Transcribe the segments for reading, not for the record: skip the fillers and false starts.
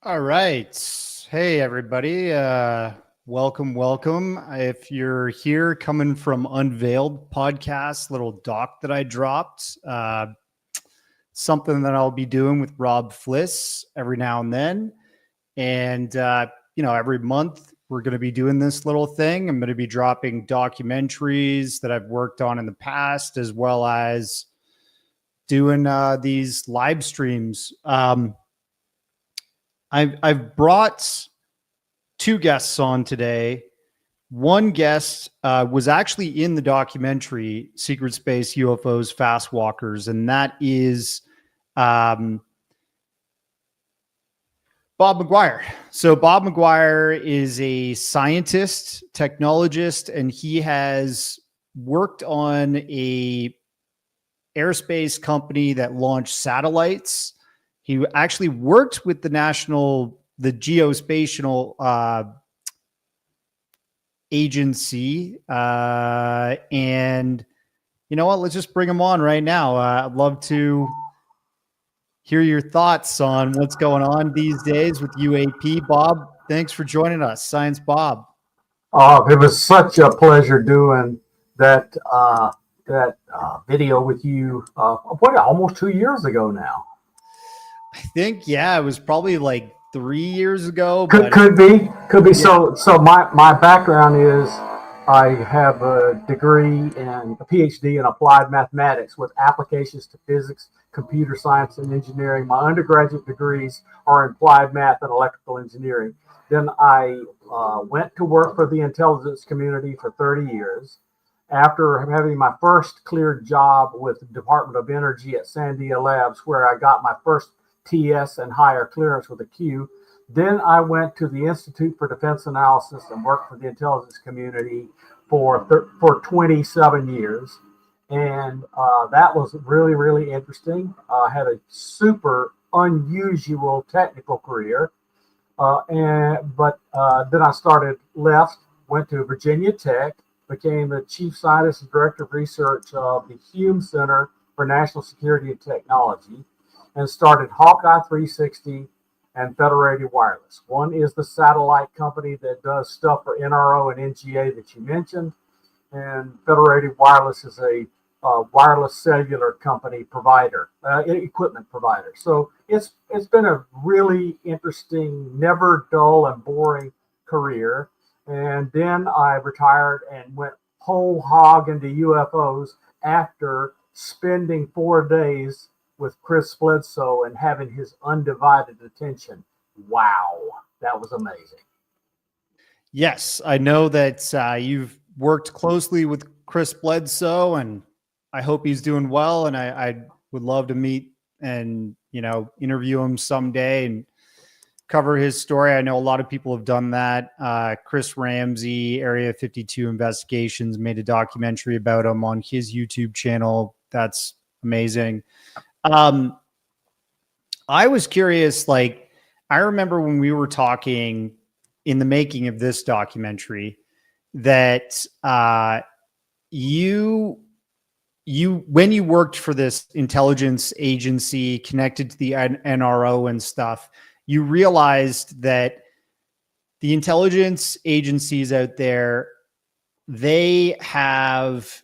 All right. Hey, everybody. Welcome. If you're here coming from Unveiled Podcast, little doc that I dropped, something that I'll be doing with Rob Fliss every now and then. And, every month we're going to be doing this little thing. I'm going to be dropping documentaries that I've worked on in the past, as well as doing these live streams. I've brought two guests on today. One guest was actually in the documentary Secret Space UFOs Fastwalkers, and that is Bob McGwier. So Bob McGwier is a scientist, technologist, and he has worked on a aerospace company that launched satellites. He actually worked with the geospatial agency. And you know what? Let's just bring him on right now. I'd love to hear your thoughts on what's going on these days with UAP. Bob, thanks for joining us. Science Bob. It was such a pleasure doing that video with you. Almost 2 years ago now. I think, yeah, it was probably like 3 years ago. Could be. Yeah. So my background is I have a degree and a PhD in applied mathematics with applications to physics, computer science, and engineering. My undergraduate degrees are in applied math and electrical engineering. Then I went to work for the intelligence community for 30 years. After having my first cleared job with the Department of Energy at Sandia Labs, where I got my first TS and higher clearance with a Q. Then I went to the Institute for Defense Analysis and worked for the intelligence community for 27 years. And that was really, really interesting. I had a super unusual technical career. But then I went to Virginia Tech, became the chief scientist and director of research of the Hume Center for National Security and Technology, and started Hawkeye 360 and Federated Wireless. One is the satellite company that does stuff for NRO and NGA that you mentioned, and Federated Wireless is a wireless cellular company equipment provider. So it's been a really interesting, never dull and boring career. And then I retired and went whole hog into UFOs after spending 4 days with Chris Bledsoe and having his undivided attention. Wow, that was amazing. Yes, I know that you've worked closely with Chris Bledsoe, and I hope he's doing well. And I would love to meet and interview him someday and cover his story. I know a lot of people have done that. Chris Ramsey, Area 52 Investigations, made a documentary about him on his YouTube channel. That's amazing. I was curious, I remember when we were talking in the making of this documentary that you when you worked for this intelligence agency connected to the NRO and stuff, you realized that the intelligence agencies out there, they have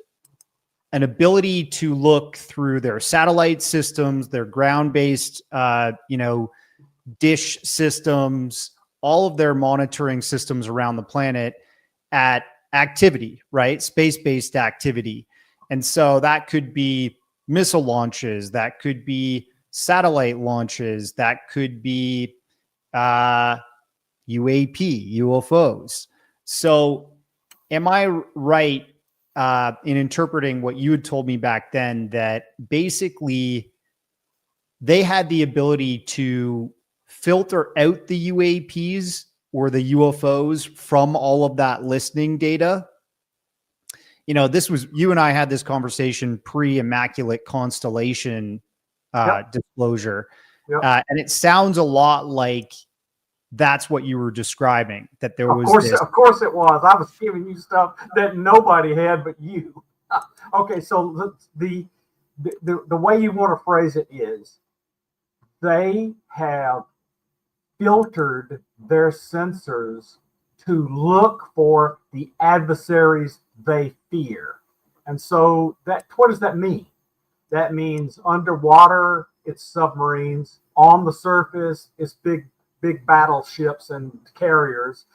an ability to look through their satellite systems, their ground-based, dish systems, all of their monitoring systems around the planet at activity, right? Space-based activity. And so that could be missile launches, that could be satellite launches, that could be UAP, UFOs. So am I right in interpreting what you had told me back then, that basically they had the ability to filter out the UAPs or the UFOs from all of that listening data? This was, you and I had this conversation pre-Immaculate Constellation disclosure. Yep. And it sounds a lot like that's what you were describing, that there was Of course it was. I was giving you stuff that nobody had but you. Okay, so the way you want to phrase it is they have filtered their sensors to look for the adversaries they fear. And so what does that mean? That means underwater, it's submarines. On the surface, it's big battleships and carriers.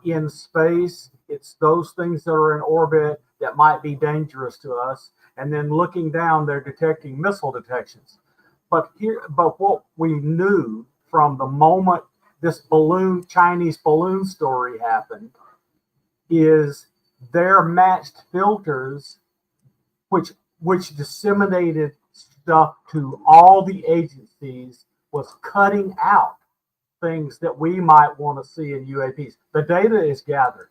In space, it's those things that are in orbit that might be dangerous to us. And then looking down, they're detecting missile detections. But what we knew from the moment this Chinese balloon story happened, is their matched filters, which disseminated stuff to all the agencies, was cutting out things that we might want to see in UAPs. The data is gathered.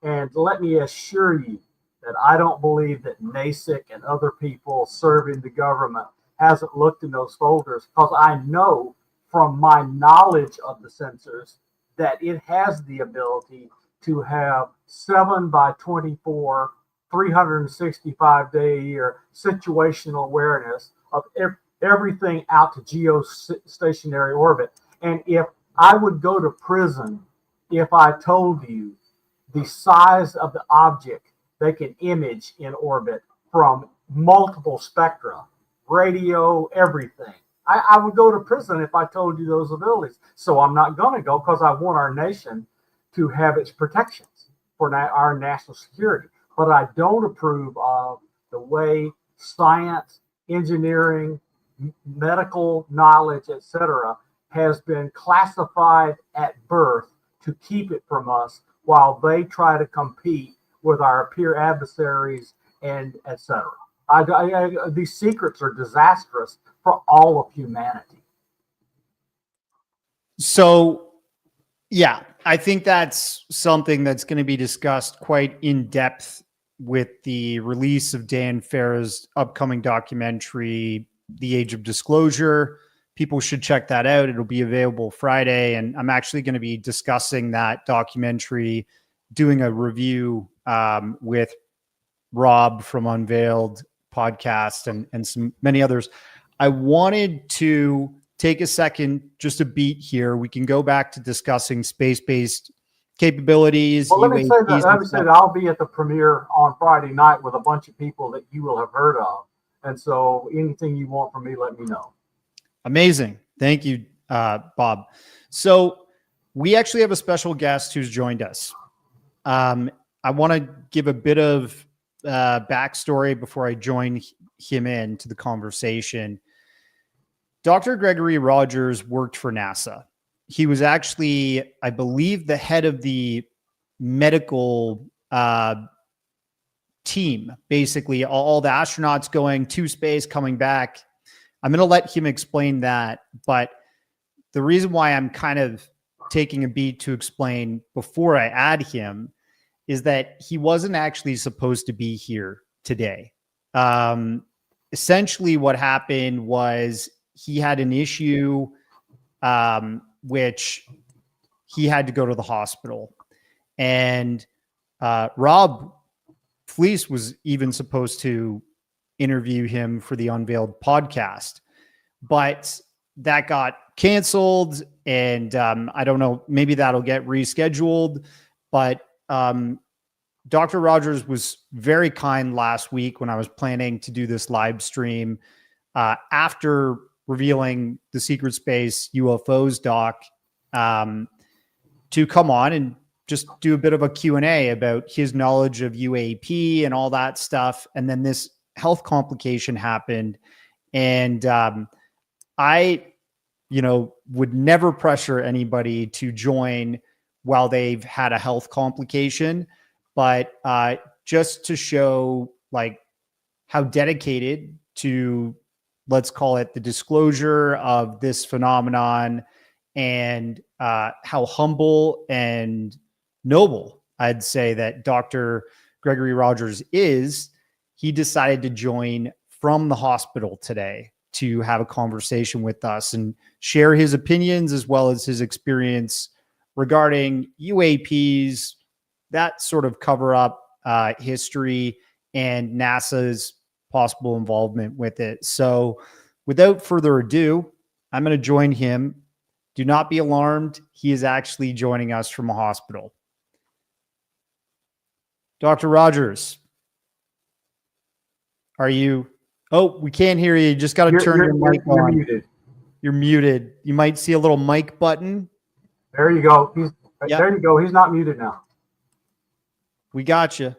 And let me assure you that I don't believe that NASIC and other people serving the government hasn't looked in those folders, because I know from my knowledge of the sensors that it has the ability to have 7x24, 365-day a year situational awareness of everything out to geostationary orbit. And if I would go to prison if I told you the size of the object they can image in orbit from multiple spectra, radio, everything. I would go to prison if I told you those abilities. So I'm not going to go, because I want our nation to have its protections for our national security. But I don't approve of the way science, engineering, medical knowledge, etc., has been classified at birth to keep it from us, while they try to compete with our peer adversaries and etc. These secrets are disastrous for all of humanity. So, yeah, I think that's something that's going to be discussed quite in depth with the release of Dan Farah's upcoming documentary, The Age of Disclosure. People should check that out. It'll be available Friday. And I'm actually going to be discussing that documentary, doing a review with Rob from Unveiled podcast and many others. I wanted to take a second, just a beat here. We can go back to discussing space-based capabilities. Well, let me say that I'll be at the premiere on Friday night with a bunch of people that you will have heard of. And so anything you want from me, let me know. Amazing. Thank you, Bob. So we actually have a special guest who's joined us. I want to give a bit of backstory before I join him into the conversation. Dr. Gregory Rogers worked for NASA. He was actually, I believe, the head of the medical team, basically all the astronauts going to space, coming back. I'm going to let him explain that. But the reason why I'm kind of taking a beat to explain before I add him is that he wasn't actually supposed to be here today. Essentially what happened was he had an issue, which he had to go to the hospital. And Rob Fleece was even supposed to interview him for the Unveiled podcast, but that got canceled. And I don't know, maybe that'll get rescheduled. But Dr. Rogers was very kind last week when I was planning to do this live stream after revealing the Secret Space UFOs doc to come on and just do a bit of a Q&A about his knowledge of UAP and all that stuff. And then this health complication happened. And I, would never pressure anybody to join while they've had a health complication, but just to show like how dedicated to, let's call it, the disclosure of this phenomenon, and how humble and noble I'd say that Dr. Gregory Rogers is. He decided to join from the hospital today to have a conversation with us and share his opinions as well as his experience regarding UAPs, that sort of cover up history, and NASA's possible involvement with it. So without further ado, I'm going to join him Do not be alarmed. He is actually joining us from a hospital. Dr. Rogers, are you? Oh, we can't hear you. You just got to turn your mic on. You're muted. You're muted. You might see a little mic button. There you go. Yep. There you go. He's not muted now. We got you.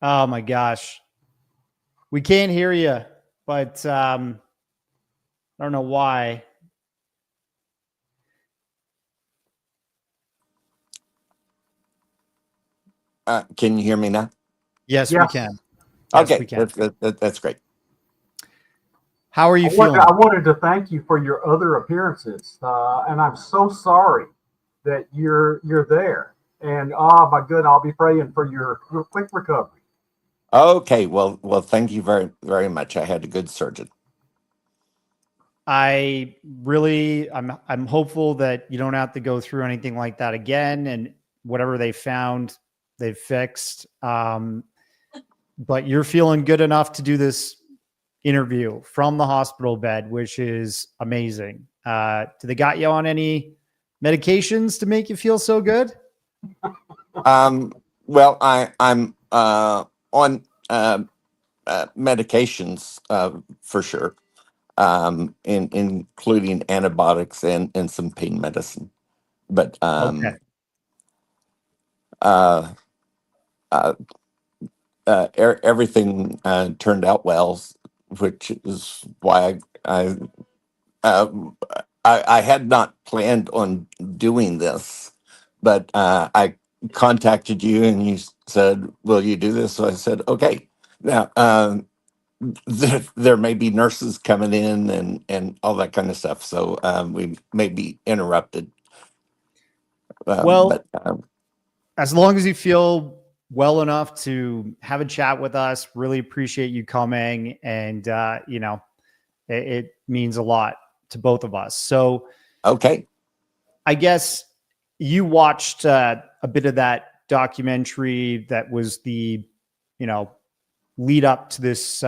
Oh my gosh. We can't hear you, but I don't know why. Can you hear me now? Yes, we can. Yes, okay, we can. That's great. How are you feeling? I wanted to thank you for your other appearances, and I'm so sorry that you're there. And oh my goodness, I'll be praying for your quick recovery. Okay, well, thank you very, very much. I had a good surgeon. I'm hopeful that you don't have to go through anything like that again, and whatever they found, they've fixed. But you're feeling good enough to do this interview from the hospital bed, which is amazing. Do they got you on any medications to make you feel so good? Well, I'm on medications for sure, including antibiotics and some pain medicine. But Okay. Everything turned out well, which is why I had not planned on doing this, but I contacted you and you said, "Will you do this?" So I said, "Okay." Now there may be nurses coming in and all that kind of stuff, so we may be interrupted. As long as you feel well enough to have a chat with us, really appreciate you coming, and it means a lot to both of us. So, okay, I guess you watched a bit of that documentary that was the, lead up to this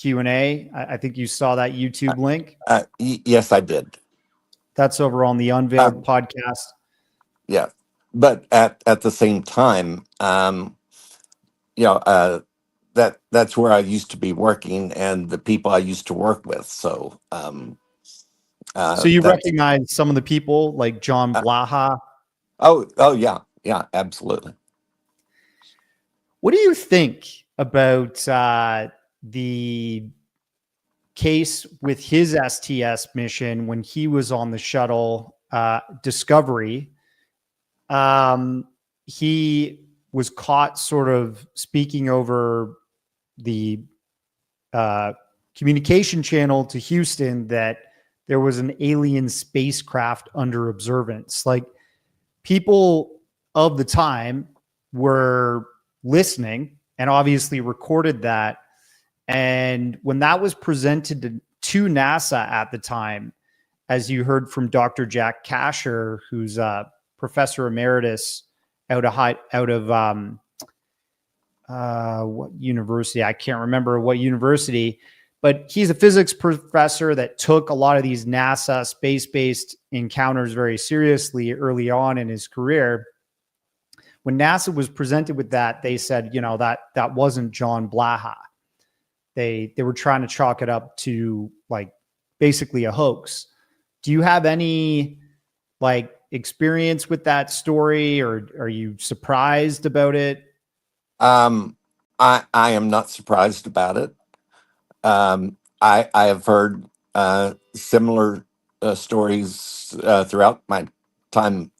Q&A. I think you saw that YouTube link. Yes, I did. That's over on the Unveiled podcast. Yeah, but at the same time, that's where I used to be working and the people I used to work with. So, so you recognize some of the people like John Blaha? Oh yeah, absolutely. What do you think about the case with his STS mission when he was on the shuttle Discovery? He was caught sort of speaking over the communication channel to Houston that there was an alien spacecraft under observance. Like, people of the time were listening and obviously recorded that. And when that was presented to NASA at the time, as you heard from Dr. Jack Kasher, who's a professor emeritus out of what university? I can't remember what university, but he's a physics professor that took a lot of these NASA space-based encounters very seriously early on in his career. When NASA was presented with that, they said, that wasn't John Blaha. They were trying to chalk it up to like basically a hoax. Do you have any experience with that story, or are you surprised about it? I am not surprised about it. I have heard similar stories throughout my time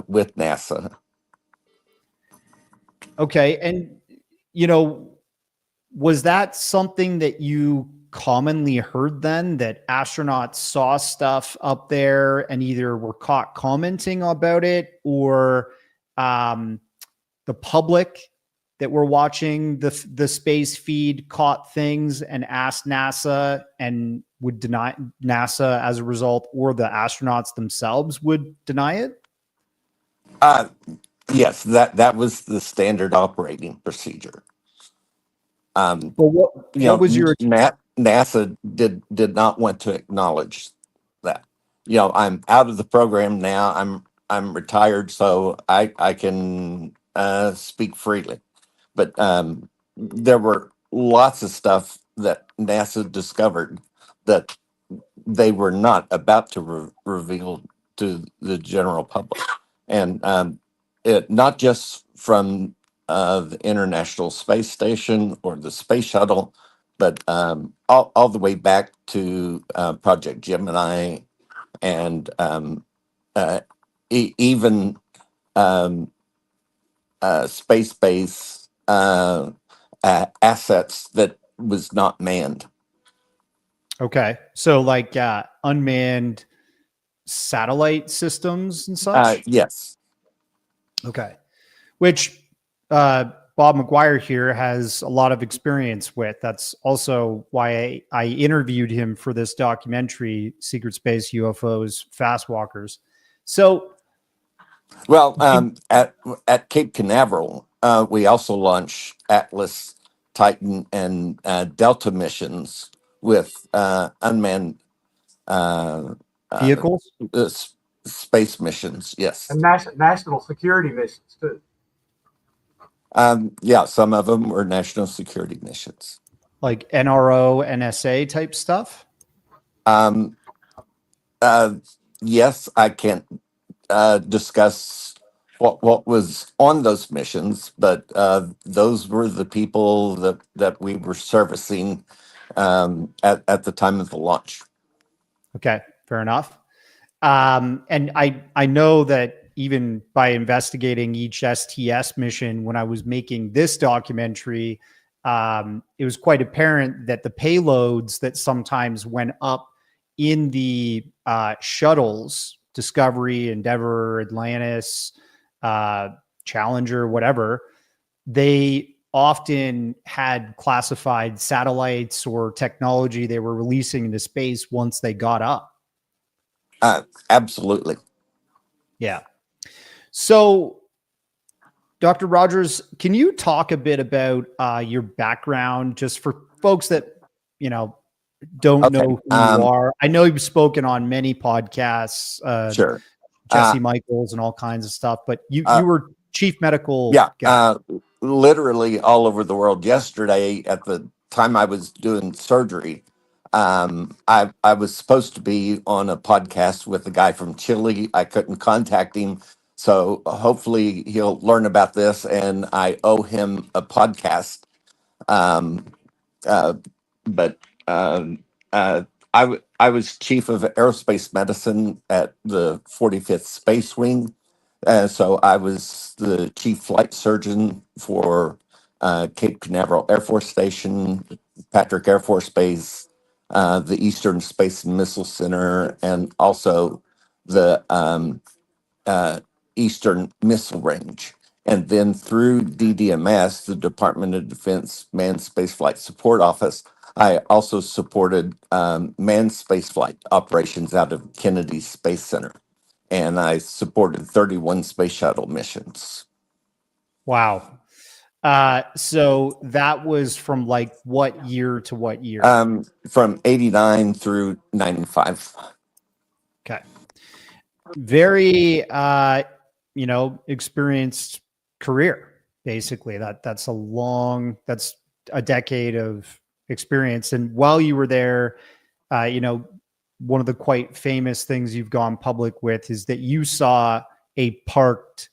with NASA. Okay. And, was that something that you commonly heard then, that astronauts saw stuff up there and either were caught commenting about it, or the public that were watching the space feed caught things and asked NASA and would deny NASA as a result, or the astronauts themselves would deny it? Yes, that was the standard operating procedure. But what was your NASA did not want to acknowledge that. I'm out of the program now. I'm retired, so I can speak freely. But there were lots of stuff that NASA discovered that they were not about to reveal to the general public, and it not just from the International Space Station or the Space Shuttle, but all the way back to Project Gemini and even um, space base assets that was not manned. Okay. So like unmanned satellite systems and such? Yes. Okay. Which Bob McGwier here has a lot of experience with. That's also why I interviewed him for this documentary, Secret Space UFOs, Fastwalkers. So, Well, at Cape Canaveral, we also launch Atlas, Titan, and Delta missions with unmanned uh, uh, vehicles? space missions. Yes. And national security missions too. Yeah, some of them were national security missions. Like NRO, NSA type stuff? Um, yes, I can't discuss what was on those missions, but those were the people that we were servicing at the time of the launch. Okay, fair enough. And I know that even by investigating each STS mission when I was making this documentary, it was quite apparent that the payloads that sometimes went up in the shuttles, Discovery, Endeavour, Atlantis, Challenger, whatever, they often had classified satellites or technology they were releasing into space once they got up. Absolutely. Yeah. So, Dr. Rogers, can you talk a bit about your background just for folks that, don't know who you are? I know you've spoken on many podcasts, Sure. Jesse Michaels and all kinds of stuff, but you were chief medical guy. Literally all over the world. Yesterday, at the time I was doing surgery, I was supposed to be on a podcast with a guy from Chile. I couldn't contact him, so hopefully he'll learn about this, and I owe him a podcast. Um, uh, but I was chief of aerospace medicine at the 45th Space Wing. So I was the chief flight surgeon for Cape Canaveral Air Force Station, Patrick Air Force Base, the Eastern Space and Missile Center, and also the Eastern Missile Range. And then through DDMS, the Department of Defense Manned Spaceflight Support Office, I also supported manned spaceflight operations out of Kennedy Space Center. And I supported 31 space shuttle missions. Wow. So that was from like what year to what year? From 89 through 95. Okay. Very, experienced career, basically. That's a decade of experience. And while you were there, one of the quite famous things you've gone public with is that you saw a parked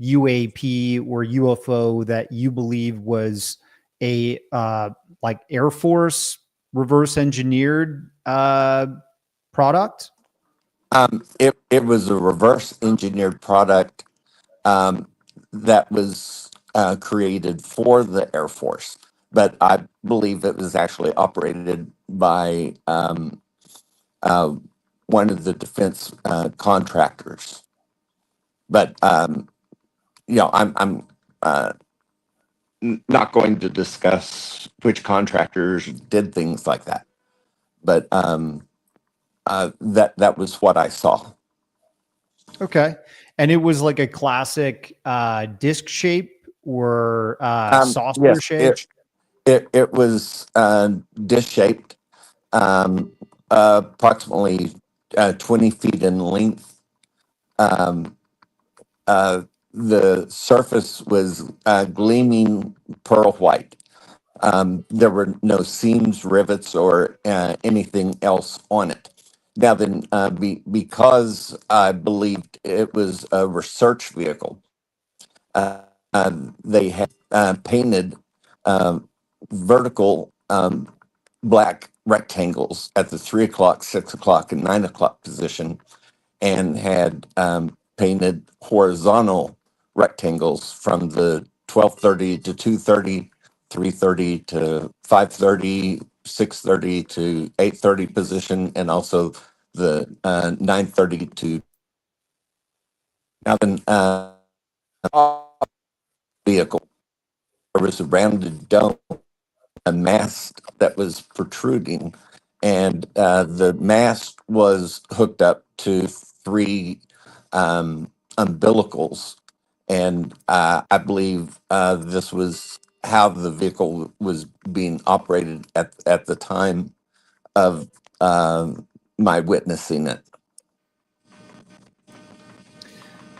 UAP or UFO that you believe was a like Air Force reverse engineered product. It was a reverse engineered product that was created for the Air Force, but I believe it was actually operated by one of the defense contractors. But I'm not going to discuss which contractors did things like that. But that was what I saw. Okay. And it was like a classic disc shape or saucer Yes, shape? it was disc shaped, approximately 20 feet in length. Um, the surface was gleaming pearl white. There were no seams, rivets, or anything else on it. Now, then, because I believed it was a research vehicle, uh, they had painted um, vertical black rectangles at the 3 o'clock, 6 o'clock, and 9 o'clock position, and had painted horizontal rectangles from the 12:30 to 2:30, 3:30 to 5:30, 6:30 to 8:30 position, and also the 9:30 to now then vehicle. There was a rounded dome, a mast that was protruding, and the mast was hooked up to three umbilicals. And I believe this was how the vehicle was being operated at the time of my witnessing it.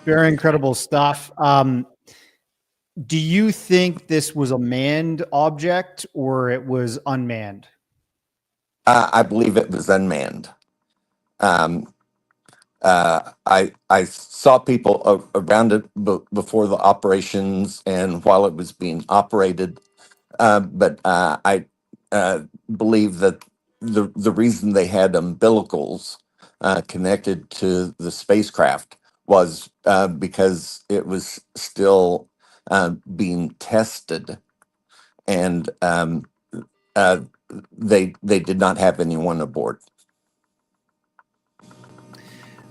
Very incredible stuff. Do you think this was a manned object or it was unmanned? I believe it was unmanned. Um, I saw people around it before the operations and while it was being operated, but I believe that the reason they had umbilicals connected to the spacecraft was because it was still being tested, and uh, they did not have anyone aboard.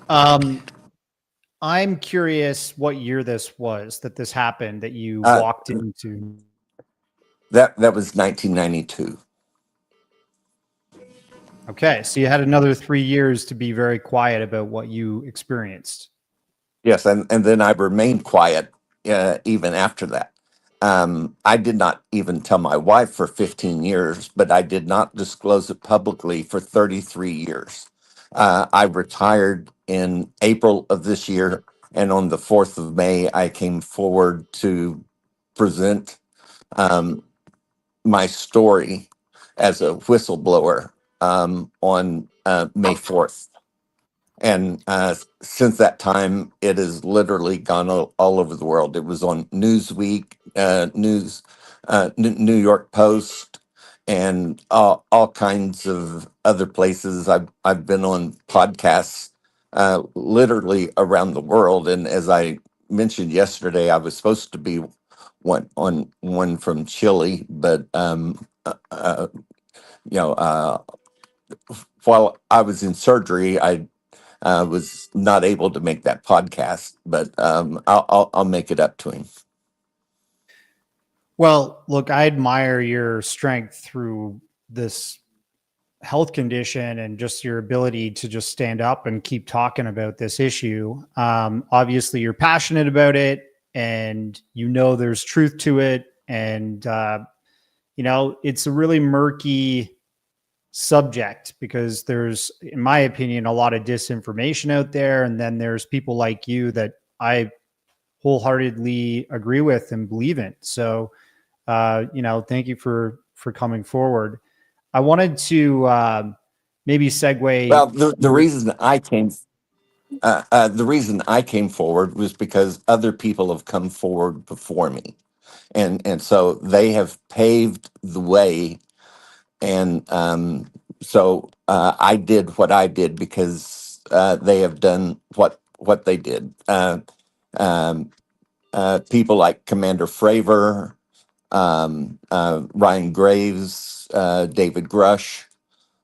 I'm curious what year this was that this happened, that you Uh, walked into. that was 1992. Okay, so you had another 3 years to be very quiet about what you experienced. Yes, and then I remained quiet even after that. I did not even tell my wife for 15 years, but I did not disclose it publicly for 33 years. I retired in April of this year, and on the 4th of May, I came forward to present um, my story as a whistleblower on May 4th. And since that time, it has literally gone all over the world. It was on Newsweek, New York Post, and all kinds of other places. I've been on podcasts, literally around the world. And as I mentioned yesterday, I was supposed to be one from Chile, but you know, while I was in surgery, I was not able to make that podcast, but I'll make it up to him. Well, look, I admire your strength through this health condition and just your ability to just stand up and keep talking about this issue. Obviously, you're passionate about it and you know there's truth to it. And, it's a really murky subject because there's, in my opinion, a lot of disinformation out there. And then there's people like you that I wholeheartedly agree with and believe in. So, thank you for coming forward. I wanted to maybe segue. Well, the reason I came forward was because other people have come forward before me, and so they have paved the way, and so I did what I did because they have done what they did. Um, People like Commander Fravor, Ryan Graves, David Grush,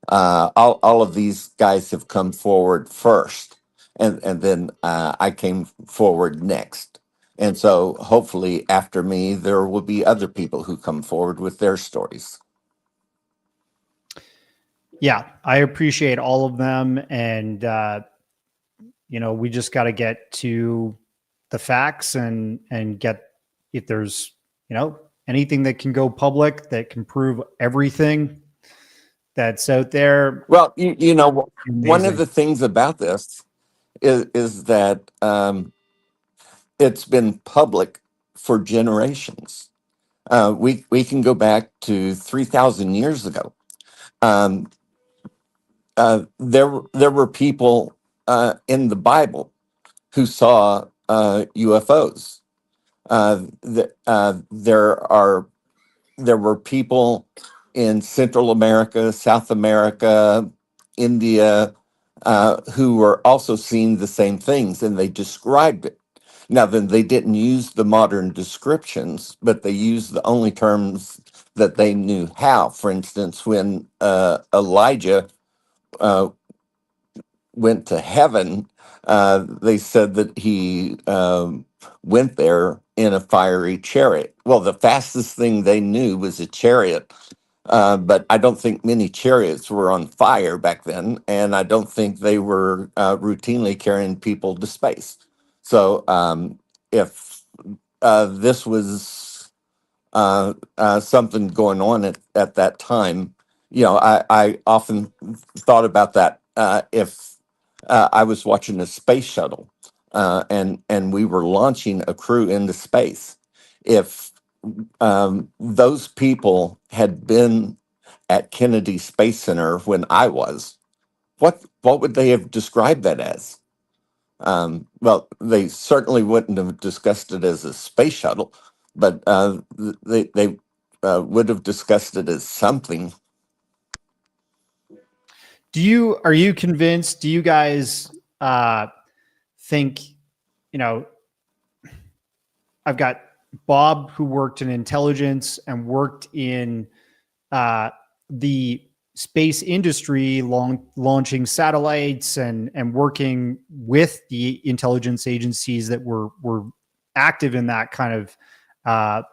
all of these guys have come forward first, and then I came forward next. And so hopefully after me, there will be other people who come forward with their stories. Yeah, I appreciate all of them. And, we just got to get to the facts and get, if there's, anything that can go public that can prove everything, that's out there. Well, you know, one of Amazing. the things about this is that it's been public for generations. We can go back to 3,000 years ago. Um, there were people in the Bible who saw UFOs. There were people in Central America, South America, India, who were also seeing the same things, and they described it. Now, then, they didn't use the modern descriptions, but they used the only terms that they knew how. For instance, when Elijah uh, went to heaven, they said that he went there in a fiery chariot. Well, the fastest thing they knew was a chariot, but I don't think many chariots were on fire back then, and I don't think they were routinely carrying people to space. So if this was something going on at that time, you know, I often thought about that. If I was watching a space shuttle and we were launching a crew into space, if those people had been at Kennedy Space Center when I was, what would they have described that as? Well, they certainly wouldn't have discussed it as a space shuttle, but they would have discussed it as something. Are you convinced? Do you guys think, you know, I've got Bob who worked in intelligence and worked in the space industry, launching satellites and working with the intelligence agencies that were active in that kind of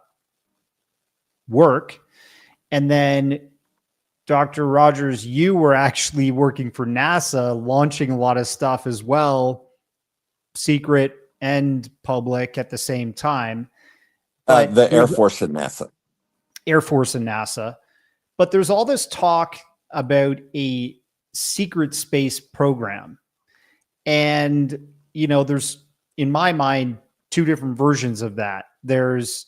work. And then Dr. Rogers, you were actually working for NASA, launching a lot of stuff as well, secret and public at the same time. But The Air Force and NASA. Air Force and NASA. But there's all this talk about a secret space program. And, you know, there's, in my mind, two different versions of that. There's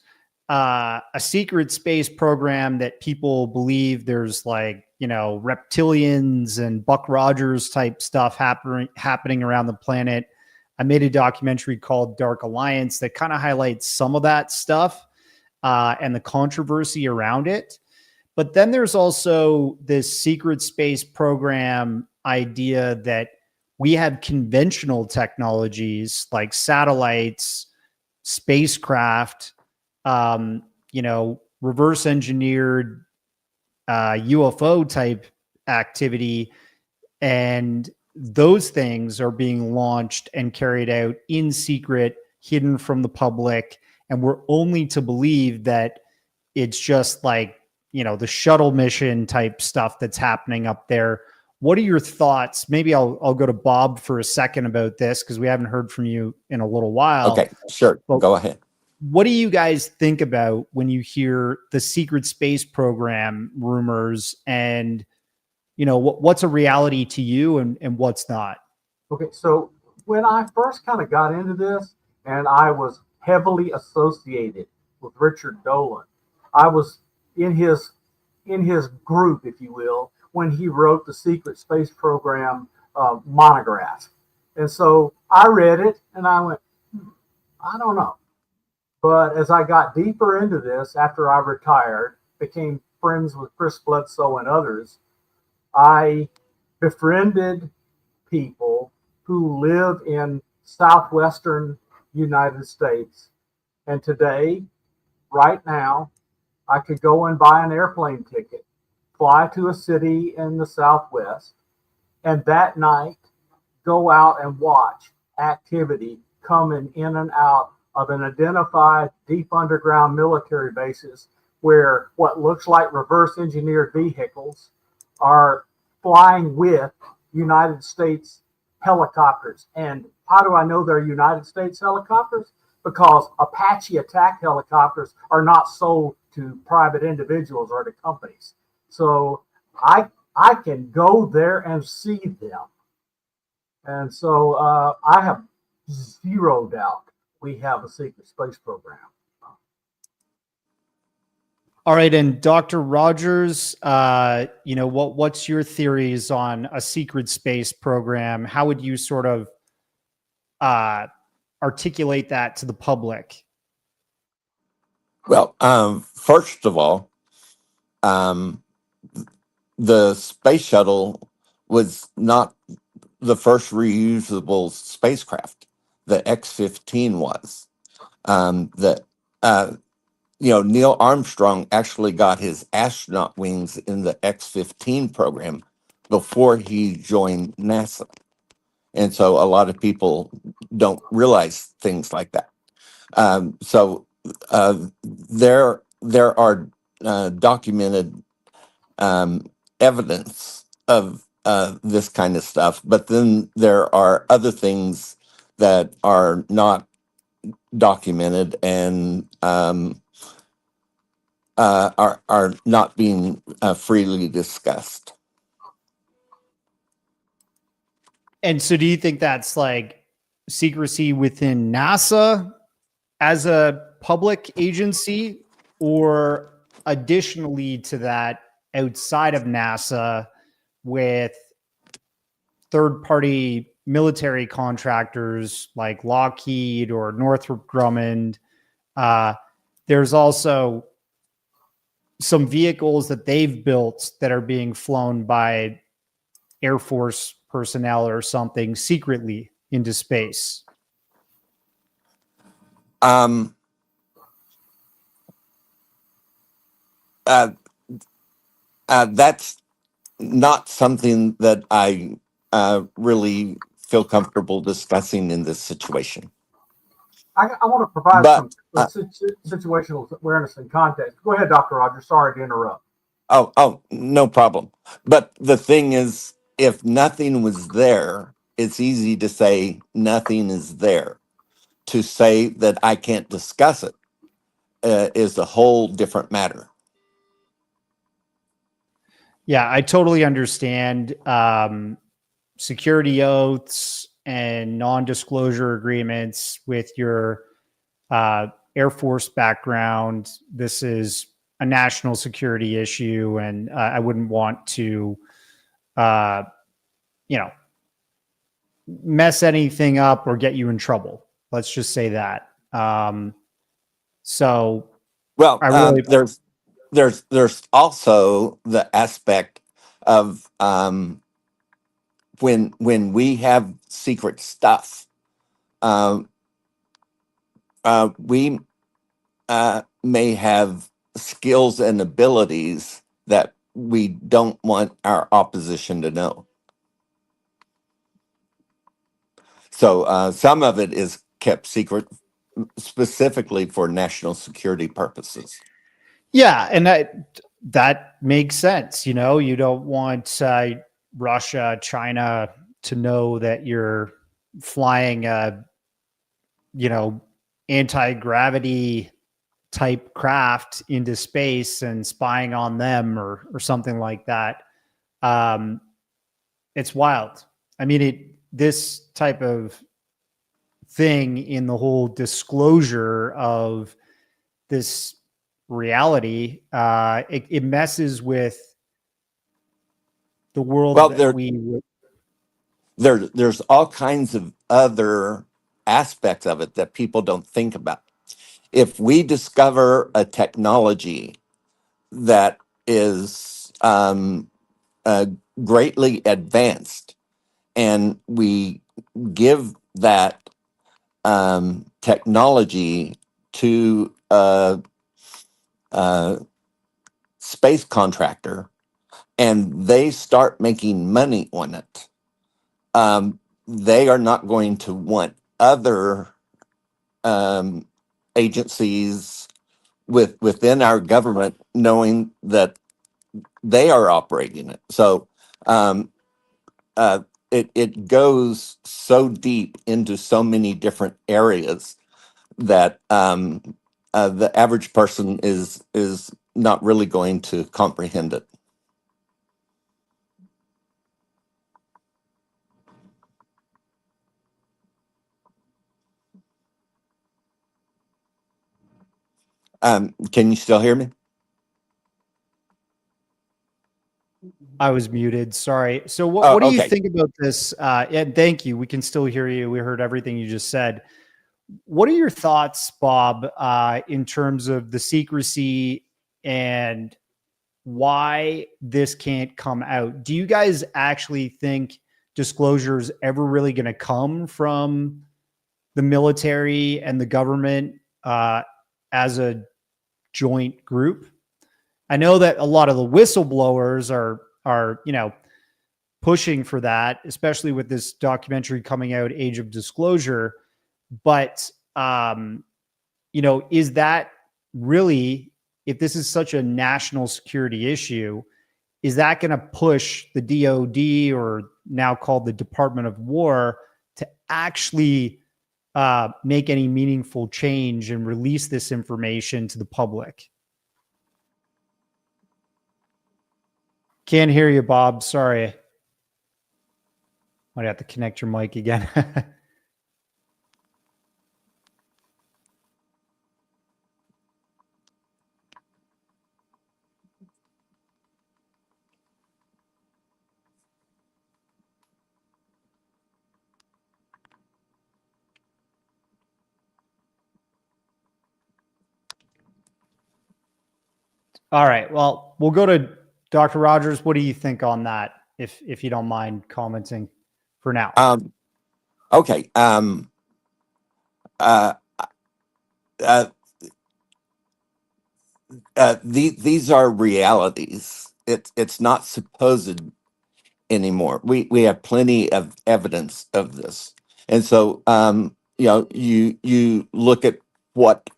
a secret space program that people believe there's, like, you know, reptilians and Buck Rogers type stuff happening around the planet. I made a documentary called Dark Alliance that kind of highlights some of that stuff and the controversy around it. But then there's also this secret space program idea that we have conventional technologies like satellites, spacecraft, you know, reverse engineered UFO type activity. And those things are being launched and carried out in secret, hidden from the public. And we're only to believe that it's just like, you know, the shuttle mission type stuff that's happening up there. What are your thoughts? Maybe I'll go to Bob for a second about this, because we haven't heard from you in a little while. Okay, sure. But go ahead. what do you guys think about when you hear the secret space program rumors, and, you know, what's a reality to you and what's not? Okay, so when I first kind of got into this, and I was heavily associated with Richard Dolan, I was in his group, if you will, when he wrote the secret space program monograph. And so I read it and I went, I don't know. But as I got deeper into this, after I retired, became friends with Chris Bledsoe and others, I befriended people who live in southwestern United States. And today, right now, I could go and buy an airplane ticket, fly to a city in the Southwest, and that night go out and watch activity coming in and out of an identified deep underground military bases where what looks like reverse engineered vehicles are flying with United States helicopters. And how do I know they're United States helicopters? Because Apache attack helicopters are not sold to private individuals or to companies. So I I can go there and see them. And so I have zero doubt we have a secret space program. All right, and Dr. Rogers, what's your theories on a secret space program? How would you sort of articulate that to the public? Well, first of all, the space shuttle was not the first reusable spacecraft. The X-15 was. That Neil Armstrong actually got his astronaut wings in the X-15 program before he joined NASA, and so a lot of people don't realize things like that. So there are documented evidence of this kind of stuff, but then there are other things that are not documented and are not being freely discussed. And so do you think that's like secrecy within NASA as a public agency, or additionally to that, outside of NASA with third-party military contractors like Lockheed or Northrop Grumman? There's also some vehicles that they've built that are being flown by Air Force personnel or something secretly into space. That's not something that I really feel comfortable discussing in this situation. I want to provide But some situational awareness and context. Go ahead, Dr. Rogers. Sorry to interrupt. no problem. But the thing is, if nothing was there, it's easy to say nothing is there. To say that I can't discuss it is a whole different matter. Yeah, I totally understand security oaths and non-disclosure agreements with your Air Force background. This is a national security issue, and I wouldn't want to, mess anything up or get you in trouble. Let's just say that. So, Well, I really there's also the aspect of when we have secret stuff, we may have skills and abilities that we don't want our opposition to know. So some of it is kept secret specifically for national security purposes. Yeah, and that makes sense. You don't want Russia, China to know that you're flying a, anti-gravity type craft into space and spying on them or something like that. It's wild. I mean, this type of thing in the whole disclosure of this reality, it messes with the world Well, that there's all kinds of other aspects of it that people don't think about. If we discover a technology that is greatly advanced and we give that technology to a space contractor and they start making money on it, they are not going to want other agencies within our government knowing that they are operating it. So it goes so deep into so many different areas that the average person is not really going to comprehend it. Can you still hear me? I was muted. Sorry. So Oh, what do you okay. think about this? And thank you. We can still hear you. We heard everything you just said. What are your thoughts, Bob, in terms of the secrecy and why this can't come out? Do you guys actually think disclosure is ever really going to come from the military and the government as a joint group? I know that a lot of the whistleblowers are pushing for that, especially with this documentary coming out, Age of Disclosure. But is that really, if this is such a national security issue, is that going to push the DoD, or now called the Department of War, to actually make any meaningful change and release this information to the public? Can't hear you, Bob. Sorry. Might have to connect your mic again. All right. Well, we'll go to Dr. Rogers. What do you think on that, if you don't mind commenting for now? Okay. Uh, uh, these are realities. It's not supposed anymore. We have plenty of evidence of this, and so you look at what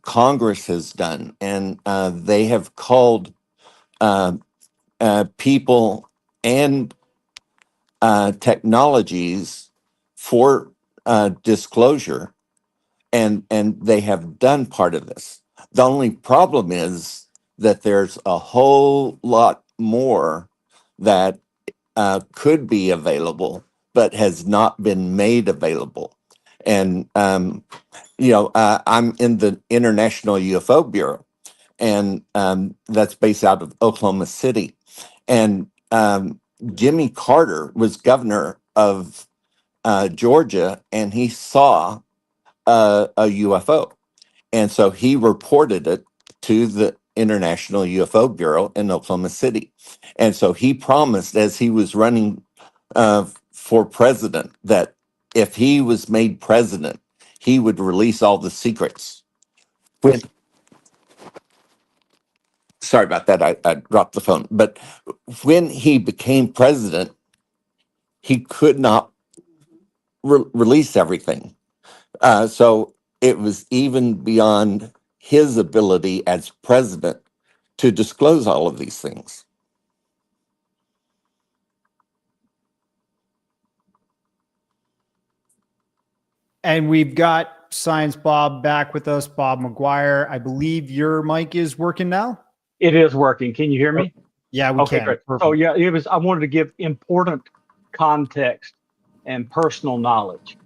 Congress has done, and they have called uh, people and technologies for disclosure, and they have done part of this. The only problem is that there's a whole lot more that could be available, but has not been made available. And I'm in the International UFO Bureau, and that's based out of Oklahoma City. And Jimmy Carter was governor of Georgia, and he saw a UFO. And so he reported it to the International UFO Bureau in Oklahoma City. And so he promised, as he was running for president, that if he was made president, he would release all the secrets. Sorry about that, I dropped the phone. But when he became president, he could not release everything. So it was even beyond his ability as president to disclose all of these things. And we've got Science Bob back with us, Bob McGwier. I believe your mic is working now. It is working. Can you hear me? Yeah, we Okay, can. great. Perfect. So yeah, I wanted to give important context and personal knowledge.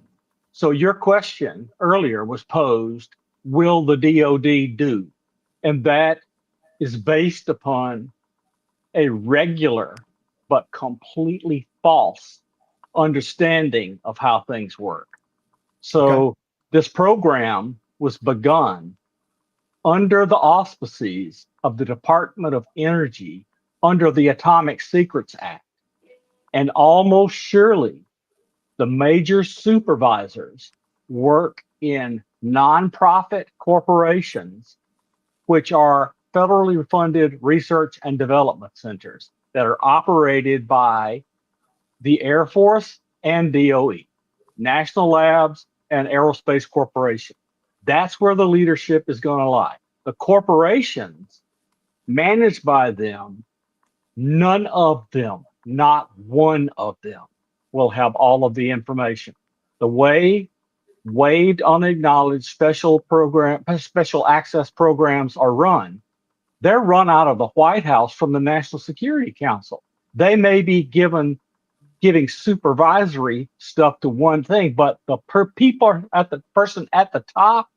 So your question earlier was posed, will the DoD do? And that is based upon a regular but completely false understanding of how things work. So this program was begun under the auspices of the Department of Energy under the Atomic Secrets Act. And almost surely the major supervisors work in nonprofit corporations, which are federally funded research and development centers that are operated by the Air Force and DOE, National Labs and Aerospace Corporation. That's where the leadership is going to lie. The corporations managed by them, none of them, not one of them, will have all of the information. The way waived, unacknowledged special access programs are run, they're run out of the White House from the National Security Council. They may be giving supervisory stuff to one thing, but the person at the top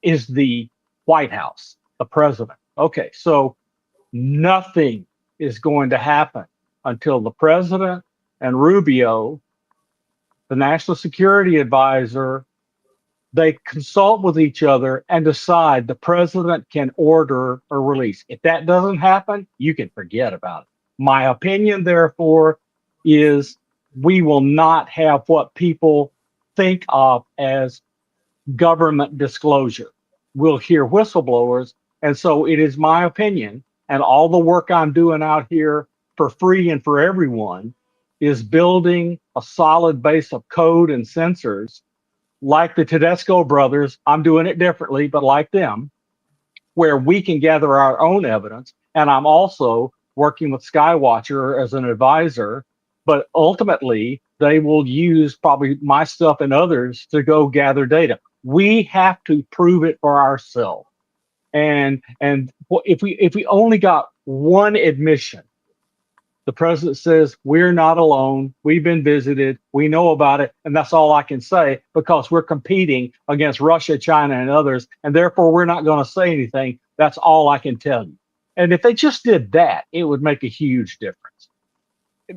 is the White House, the president. Okay, so nothing is going to happen until the president and Rubio, the national security advisor, they consult with each other and decide the president can order a release. If that doesn't happen, you can forget about it. My opinion, therefore, is we will not have what people think of as government disclosure. We'll hear whistleblowers. And so it is my opinion, and all the work I'm doing out here for free and for everyone is building a solid base of code and sensors like the Tedesco brothers. I'm doing it differently, but like them, where we can gather our own evidence. And I'm also working with Skywatcher as an advisor, but ultimately they will use probably my stuff and others to go gather data. We have to prove it for ourselves. And if we only got one admission, the president says, we're not alone. We've been visited. We know about it. And that's all I can say, because we're competing against Russia, China, and others. And therefore, we're not going to say anything. That's all I can tell you. And if they just did that, it would make a huge difference.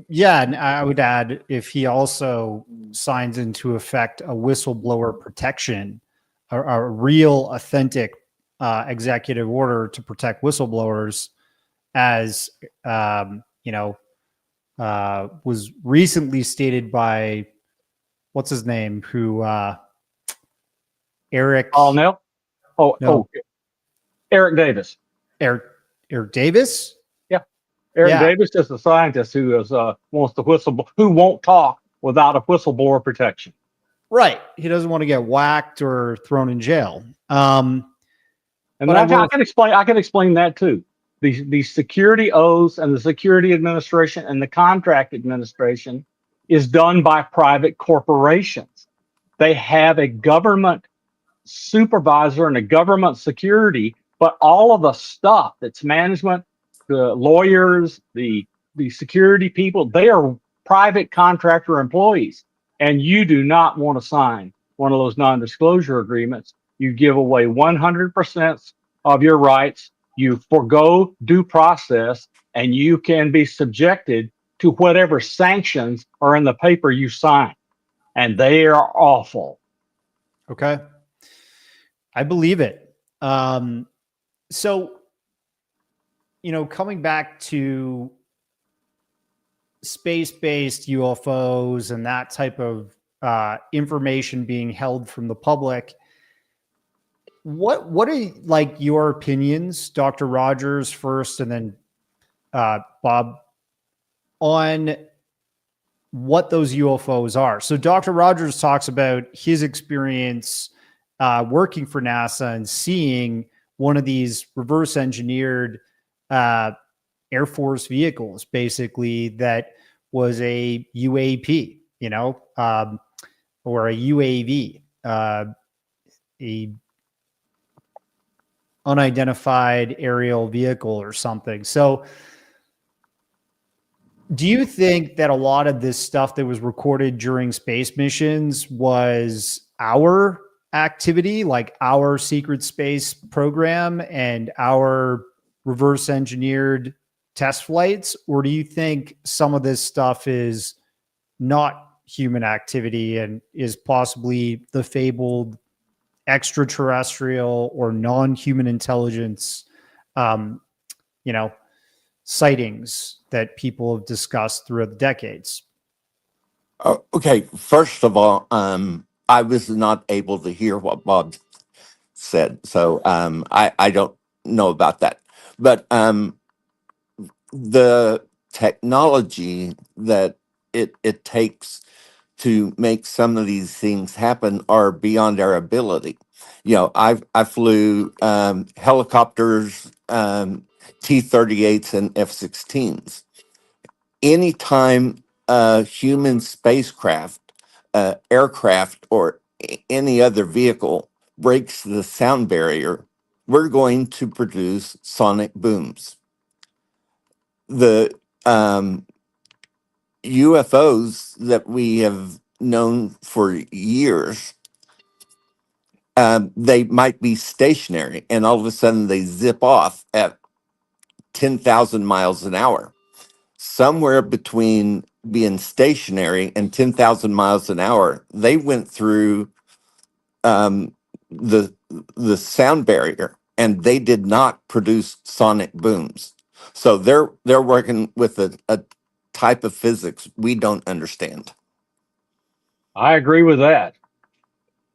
Yeah. And I would add, if he also signs into effect a whistleblower protection, a real, authentic executive order to protect whistleblowers, as was recently stated by what's his name, who Eric. Oh no. Eric Davis. Eric Davis. Yeah, Eric Davis is a scientist who is wants to who won't talk without a whistleblower protection. Right. He doesn't want to get whacked or thrown in jail. And I can explain that too. The security oaths and the security administration and the contract administration is done by private corporations. They have a government supervisor and a government security, but all of the stuff that's management, the lawyers, the security people, they are private contractor employees. And you do not want to sign one of those non-disclosure agreements. You give away 100% of your rights. You forego due process, and you can be subjected to whatever sanctions are in the paper you sign. And they are awful. Okay. I believe it. So, coming back to space-based UFOs and that type of information being held from the public, what are like your opinions, Dr. Rogers first, and then Bob, on what those UFOs are? So Dr. Rogers talks about his experience working for NASA and seeing one of these reverse engineered Air Force vehicles, basically, that was a UAP, or a UAV, a unidentified aerial vehicle or something. So do you think that a lot of this stuff that was recorded during space missions was our activity, like our secret space program and our reverse engineered test flights? Or do you think some of this stuff is not human activity and is possibly the fabled extraterrestrial or non-human intelligence, sightings that people have discussed throughout the decades? Okay, first of all, I was not able to hear what Bob said, so I don't know about that. But the technology that it takes to make some of these things happen are beyond our ability. I flew helicopters, T-38s, and F-16s. Anytime a human spacecraft, aircraft, or any other vehicle breaks the sound barrier, we're going to produce sonic booms. The UFOs that we have known for years they might be stationary, and all of a sudden they zip off at 10,000 miles an hour. Somewhere between being stationary and 10,000 miles an hour, they went through um, the sound barrier, and they did not produce sonic booms. So they're working with a type of physics we don't understand. I agree with that.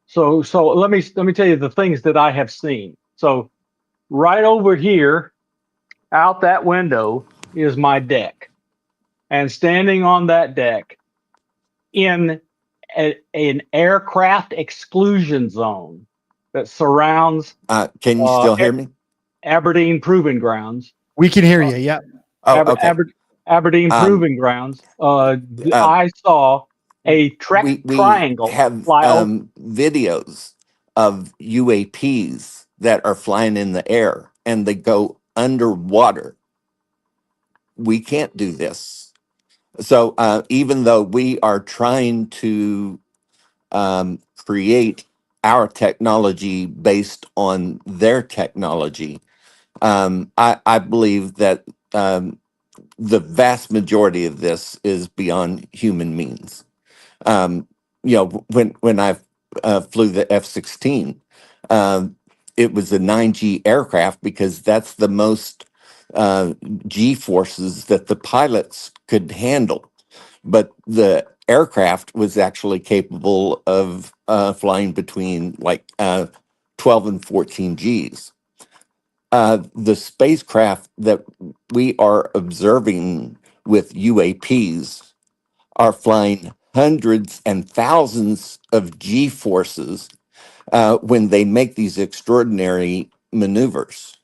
So let me tell you the things that I have seen. So right over here, out that window, is my deck, and standing on that deck in an aircraft exclusion zone that surrounds Can you still hear me? Aberdeen Proving Grounds. We can hear you. Yeah. Oh, okay. Aberdeen Proving Grounds. I saw a we triangle have fly over. videos of UAPs that are flying in the air, and they go underwater. We can't do this. So even though we are trying to create our technology based on their technology, I believe that the vast majority of this is beyond human means. Um, when I flew the F-16, um, it was a 9G aircraft because that's the most G forces that the pilots could handle. But the aircraft was actually capable of flying between like 12 and 14 Gs. The spacecraft that we are observing with UAPs are flying hundreds and thousands of G forces when they make these extraordinary maneuvers.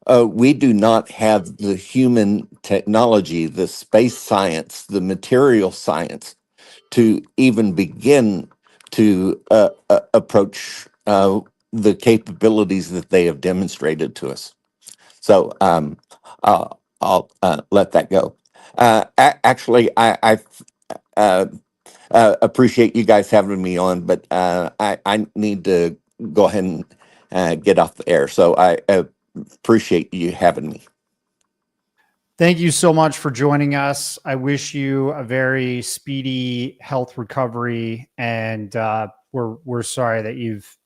We do not have the human technology, the space science, the material science to even begin to approach the capabilities that they have demonstrated to us. So I'll let that go. Actually, I appreciate you guys having me on, but I need to go ahead and get off the air. So I appreciate you having me. Thank you so much for joining us. I wish you a very speedy health recovery, and we're sorry that you've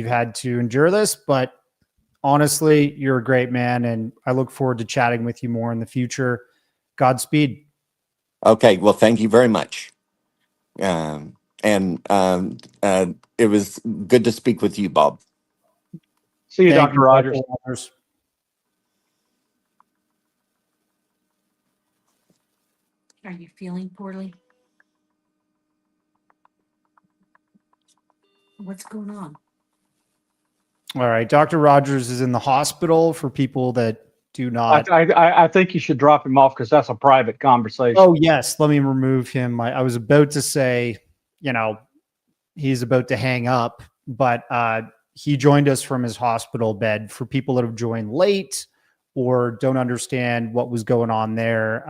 had to endure this, but honestly, you're a great man, and I look forward to chatting with you more in the future. Godspeed. Okay, well, thank you very much. And it was good to speak with you, Bob. See you, Thank Dr. Rogers. Dr. Rogers. Are you feeling poorly? What's going on? All right. Dr. Rogers is in the hospital for people that do not. I think you should drop him off because that's a private conversation. Oh, yes. Let me remove him. I was about to say, he's about to hang up, but he joined us from his hospital bed. For people that have joined late or don't understand what was going on there,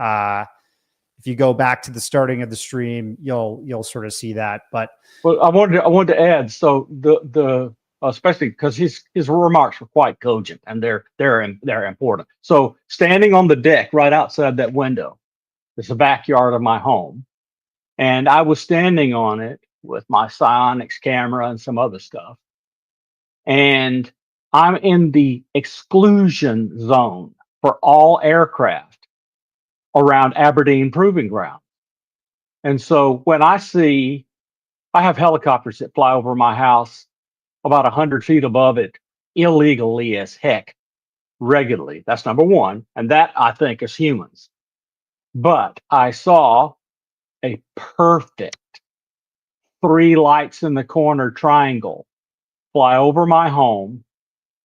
if you go back to the starting of the stream, you'll sort of see that. But I wanted to add, so the especially because his remarks were quite cogent and they're important. So standing on the deck right outside that window, it's the backyard of my home, and I was standing on it with my Psionics camera and some other stuff, and I'm in the exclusion zone for all aircraft around Aberdeen Proving Ground. And so when I have helicopters that fly over my house about 100 feet above it, illegally as heck, regularly. That's number one. And that, I think, is humans. But I saw a perfect 3 lights in the corner triangle fly over my home,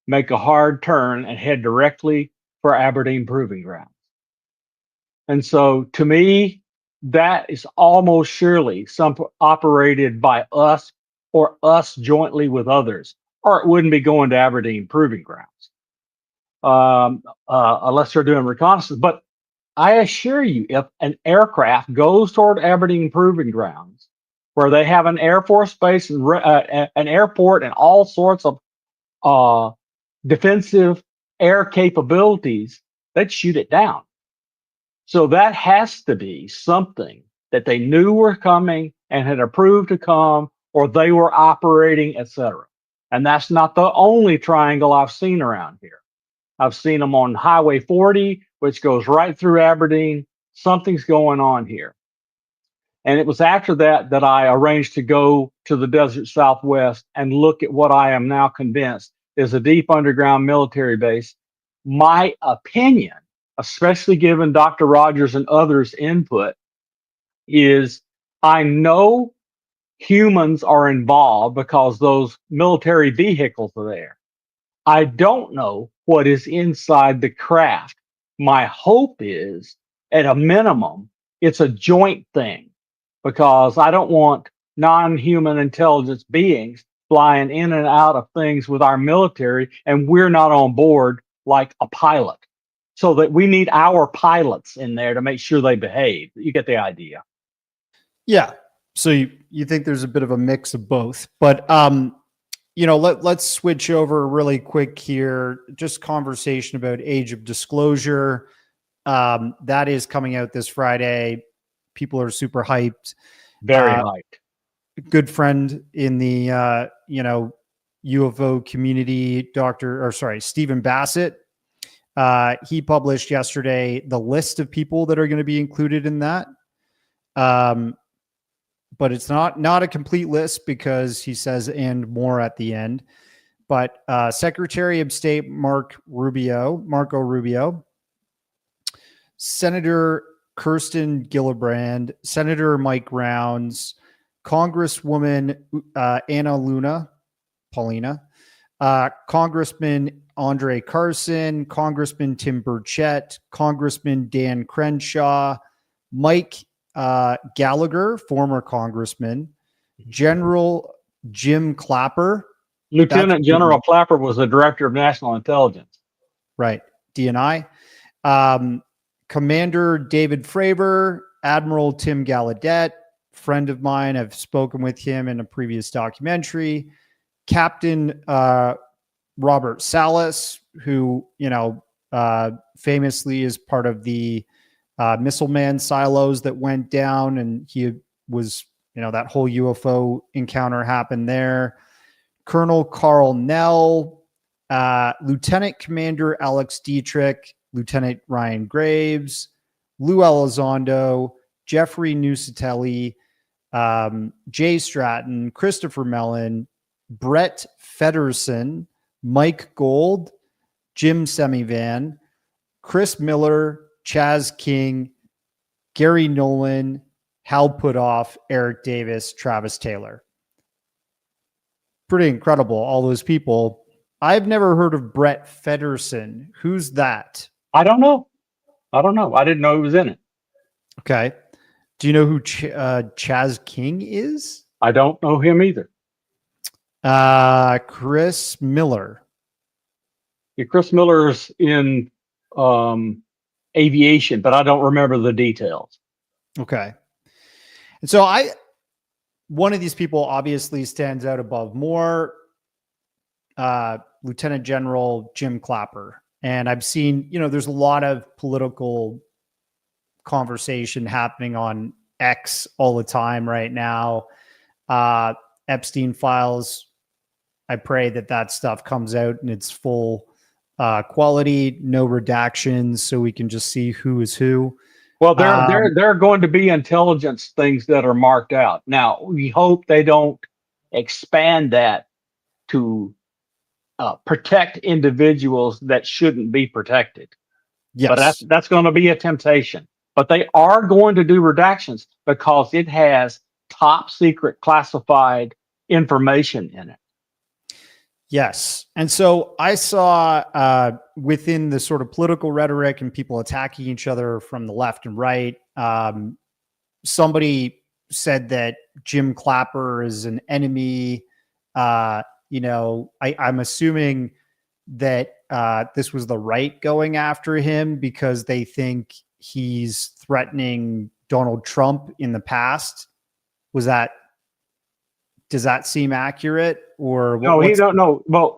make a hard turn, and head directly for Aberdeen Proving Grounds. And so to me, that is almost surely operated by us or us jointly with others, or it wouldn't be going to Aberdeen Proving Grounds unless they're doing reconnaissance. But I assure you, if an aircraft goes toward Aberdeen Proving Grounds where they have an Air Force base and an airport and all sorts of defensive air capabilities, they'd shoot it down. So that has to be something that they knew were coming and had approved to come, or they were operating, etc. And that's not the only triangle I've seen around here. I've seen them on Highway 40, which goes right through Aberdeen. Something's going on here. And it was after that that I arranged to go to the desert Southwest and look at what I am now convinced is a deep underground military base. My opinion, especially given Dr. Rogers and others' input, is I know humans are involved because those military vehicles are there. I don't know what is inside the craft. My hope is, at a minimum, it's a joint thing, because I don't want non-human intelligence beings flying in and out of things with our military and we're not on board like a pilot. So that we need our pilots in there to make sure they behave. You get the idea. Yeah. So you think there's a bit of a mix of both, but let's switch over really quick here. Just conversation about Age of Disclosure. That is coming out this Friday. People are super hyped. Very hyped. Good friend in the UFO community, Stephen Bassett. He published yesterday the list of people that are going to be included in that. But it's not a complete list, because he says and more at the end. But Secretary of State Marco Rubio, Senator Kirsten Gillibrand, Senator Mike Rounds, Congresswoman Paulina, Congressman Andre Carson, Congressman Tim Burchett, Congressman Dan Crenshaw, Mike Gallagher, former congressman, General Jim Clapper. Lieutenant General Clapper was the director of national intelligence. Right. DNI. Commander David Fravor, Admiral Tim Gallaudet, friend of mine. I've spoken with him in a previous documentary. Captain Robert Salas, who, famously is part of the Missile Man silos that went down, and he was, that whole UFO encounter happened there. Colonel Carl Nell, Lieutenant Commander Alex Dietrich, Lieutenant Ryan Graves, Lou Elizondo, Jeffrey Nusatelli, Jay Stratton, Christopher Mellon, Brett Federson, Mike Gold, Jim Semivan, Chris Miller, Chaz King, Gary Nolan, Hal Puthoff, Eric Davis, Travis Taylor. Pretty incredible, all those people. I've never heard of Brett Federson. Who's that? I don't know. I didn't know he was in it. Okay. Do you know who Chaz King is? I don't know him either. Chris Miller. Yeah, Chris Miller's in aviation, but I don't remember the details. Okay. And so one of these people obviously stands out above more, Lieutenant General Jim Clapper. And I've seen, there's a lot of political conversation happening on X all the time right now. Epstein files. I pray that stuff comes out in its full quality, no redactions, so we can just see who is who. Well, there are going to be intelligence things that are marked out. Now, we hope they don't expand that to protect individuals that shouldn't be protected. Yes. But that's going to be a temptation. But they are going to do redactions because it has top secret classified information in it. Yes. And so I saw within the sort of political rhetoric and people attacking each other from the left and right, somebody said that Jim Clapper is an enemy. I'm assuming that this was the right going after him because they think he's threatening Donald Trump in the past. Was that Does that seem accurate, or No, he what's don't know. Well,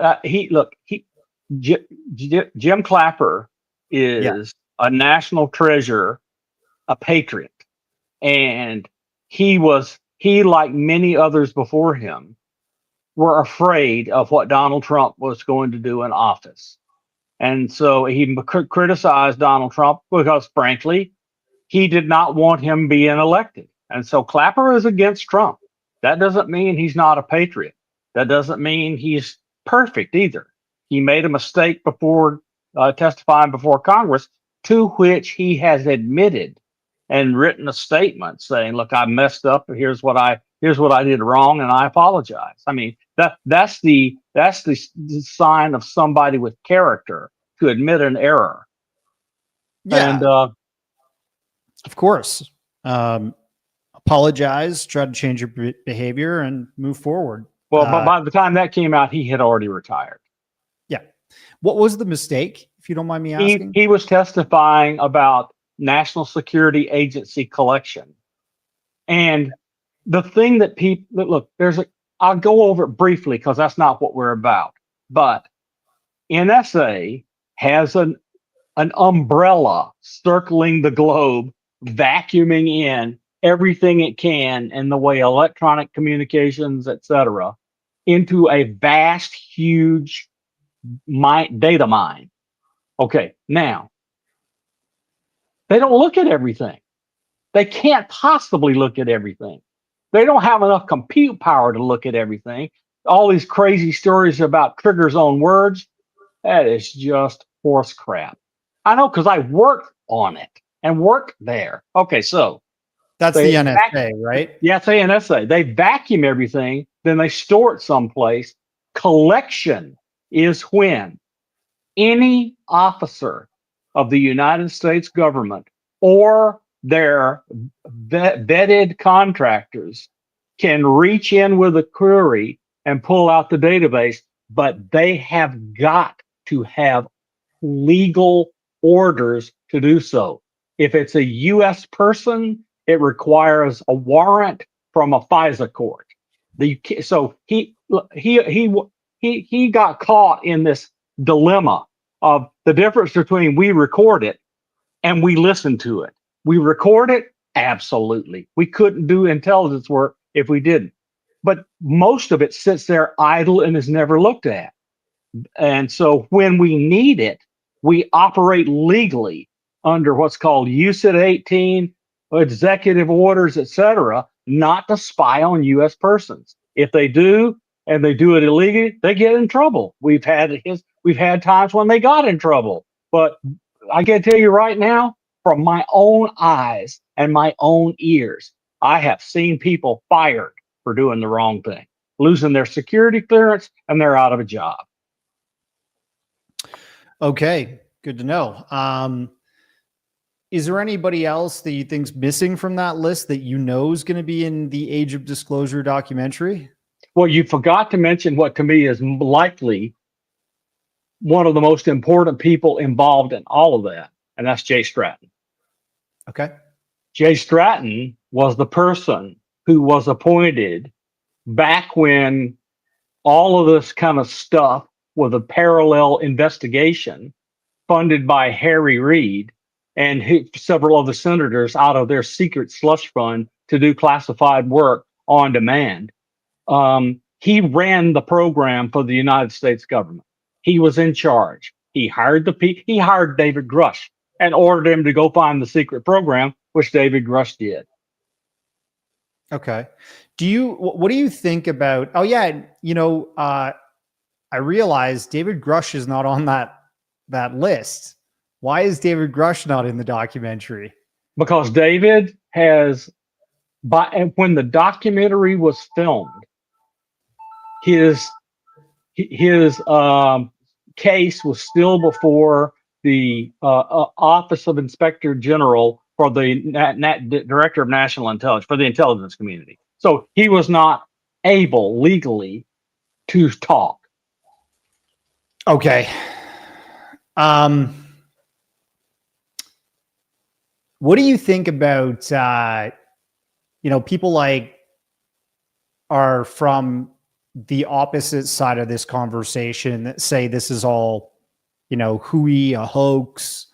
Jim Clapper yeah? is a national treasure, a patriot, and he like many others before him were afraid of what Donald Trump was going to do in office, and so he criticized Donald Trump because, frankly, he did not want him being elected, and so Clapper is against Trump. That doesn't mean he's not a patriot. That doesn't mean he's perfect either. He made a mistake before testifying before Congress, to which he has admitted and written a statement saying, "Look, I messed up. Here's what I did wrong, and I apologize." I mean, that's the sign of somebody with character, to admit an error. Yeah, And of course. Apologize, try to change your behavior, and move forward. but by the time that came out, he had already retired. Yeah. What was the mistake, if you don't mind me asking? He was testifying about National Security Agency collection. And the thing that look, I'll go over it briefly because that's not what we're about. But NSA has an umbrella circling the globe, vacuuming in everything it can in the way electronic communications, etc., into a vast, huge data mine. Okay, now they don't look at everything. They can't possibly look at everything. They don't have enough compute power to look at everything. All these crazy stories about triggers on words, that is just horse crap. I know, because I worked on it and worked there. Okay, so That's the NSA, right? yeah, it's the NSA. They vacuum everything, then they store it someplace. Collection is when any officer of the United States government or their vetted contractors can reach in with a query and pull out the database, but they have got to have legal orders to do so. If it's a U.S. person, it requires a warrant from a FISA court. So he got caught in this dilemma of the difference between we record it and we listen to it. We record it, absolutely. We couldn't do intelligence work if we didn't. But most of it sits there idle and is never looked at. And so when we need it, we operate legally under what's called UCIT 18, executive orders, etc., not to spy on U.S. persons. If they do, and they do it illegally, they get in trouble. We've had times when they got in trouble. But I can tell you right now, from my own eyes and my own ears, I have seen people fired for doing the wrong thing, losing their security clearance, and they're out of a job. Okay, good to know. Is there anybody else that you think's missing from that list that you know is going to be in the Age of Disclosure documentary? Well, you forgot to mention what to me is likely one of the most important people involved in all of that, and that's Jay Stratton. Okay. Jay Stratton was the person who was appointed back when all of this kind of stuff with a parallel investigation funded by Harry Reid and several of the senators out of their secret slush fund to do classified work on demand. He ran the program for the United States government. He was in charge. He hired David Grush and ordered him to go find the secret program, which David Grush did. Okay. What do you think about, oh yeah, I realized David Grush is not on that list. Why is David Grush not in the documentary? Because David when the documentary was filmed, his case was still before the Office of Inspector General for the Director of National Intelligence, for the intelligence community. So he was not able legally to talk. Okay. What do you think about, people like are from the opposite side of this conversation that say this is all, hooey, a hoax.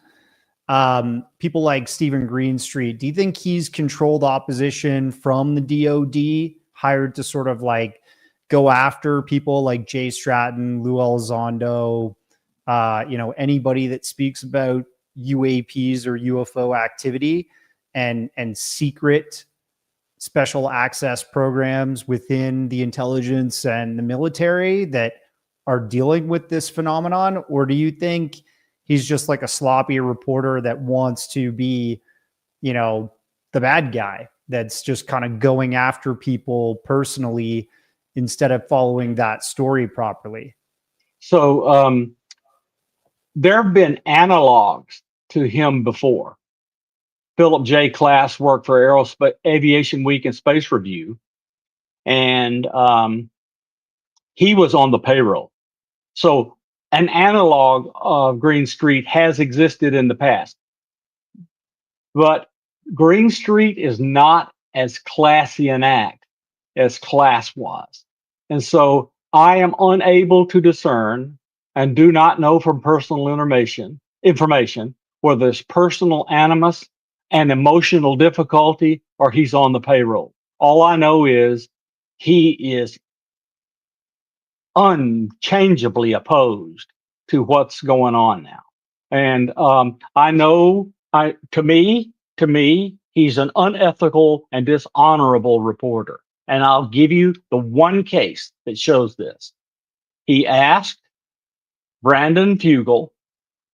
People like Stephen Greenstreet, do you think he's controlled opposition from the DOD, hired to sort of like go after people like Jay Stratton, Lou Elizondo, anybody that speaks about UAPs or UFO activity and secret special access programs within the intelligence and the military that are dealing with this phenomenon? Or do you think he's just like a sloppy reporter that wants to be, the bad guy that's just kind of going after people personally instead of following that story properly? So there have been analogs to him before. Philip J. Klass worked for Aerospace Aviation Week and Space Review, and he was on the payroll. So an analog of Greenstreet has existed in the past, but Greenstreet is not as classy an act as Klass was. And so I am unable to discern and do not know from personal information whether there's personal animus and emotional difficulty or he's on the payroll. All I know is he is unchangeably opposed to what's going on now. And I know to me, he's an unethical and dishonorable reporter. And I'll give you the one case that shows this. He asked Brandon Fugel,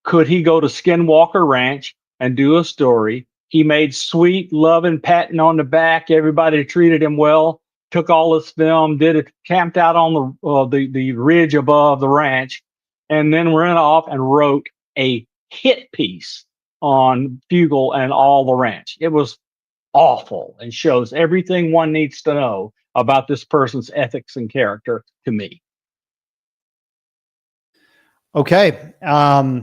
could he go to Skinwalker Ranch and do a story? He made sweet love and patting on the back. Everybody treated him well. Took all his film, did it, camped out on the ridge above the ranch, and then went off and wrote a hit piece on Fugel and all the ranch. It was awful and shows everything one needs to know about this person's ethics and character to me. Okay. Yeah.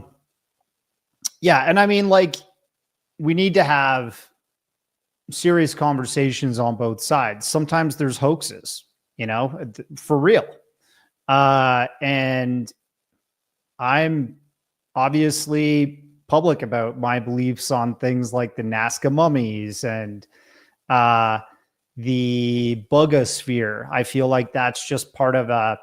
And I mean, like, we need to have serious conversations on both sides. Sometimes there's hoaxes, for real. And I'm obviously public about my beliefs on things like the Nazca mummies and the bugosphere. I feel like that's just part of a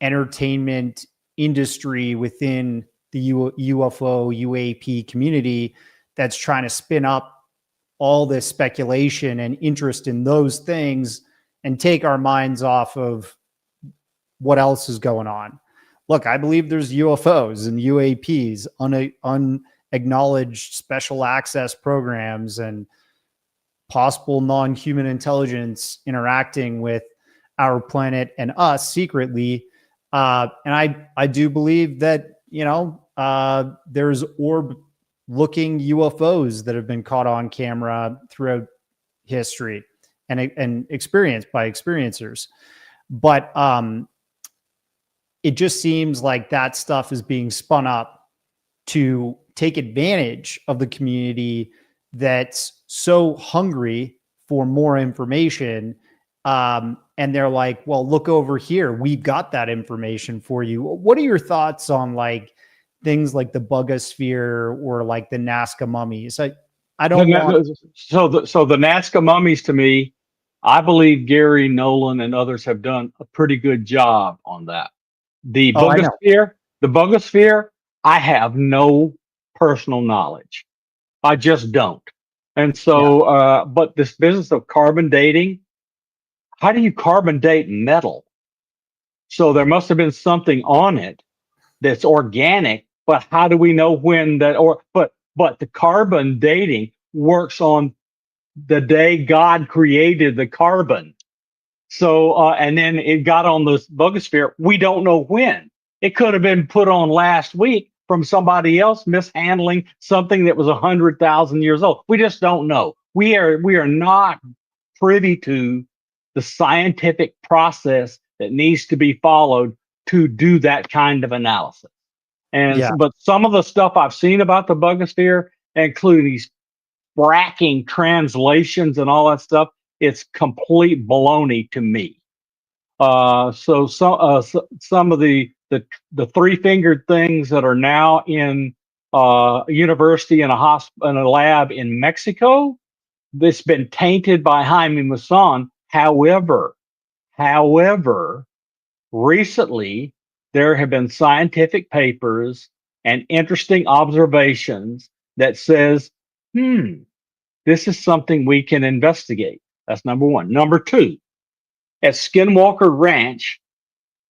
entertainment industry within the UFO UAP community that's trying to spin up all this speculation and interest in those things and take our minds off of what else is going on. Look, I believe there's UFOs and UAPs, unacknowledged special access programs and possible non-human intelligence interacting with our planet and us secretly. And I do believe that, there's orb-looking UFOs that have been caught on camera throughout history and experienced by experiencers. But it just seems like that stuff is being spun up to take advantage of the community that's so hungry for more information. And they're like, well, look over here. We've got that information for you. What are your thoughts on like things like the bugosphere or like the Nazca mummies? I don't want... So the Nazca mummies, to me, I believe Gary, Nolan, and others have done a pretty good job on that. The bugosphere, I have no personal knowledge. I just don't. And so, but this business of carbon dating, how do you carbon date metal? So there must have been something on it that's organic, but how do we know when that, but the carbon dating works on the day God created the carbon. So, and then it got on the bugosphere. We don't know when. It could have been put on last week from somebody else mishandling something that was 100,000 years old. We just don't know. We are not privy to the scientific process that needs to be followed to do that kind of analysis. And but some of the stuff I've seen about the bugosphere, including these fracking translations and all that stuff, it's complete baloney to me. Some of the three-fingered things that are now in a university and and a lab in Mexico, that's been tainted by Jaime Maussan. However, recently there have been scientific papers and interesting observations that says, this is something we can investigate. That's number one. Number two, at Skinwalker Ranch,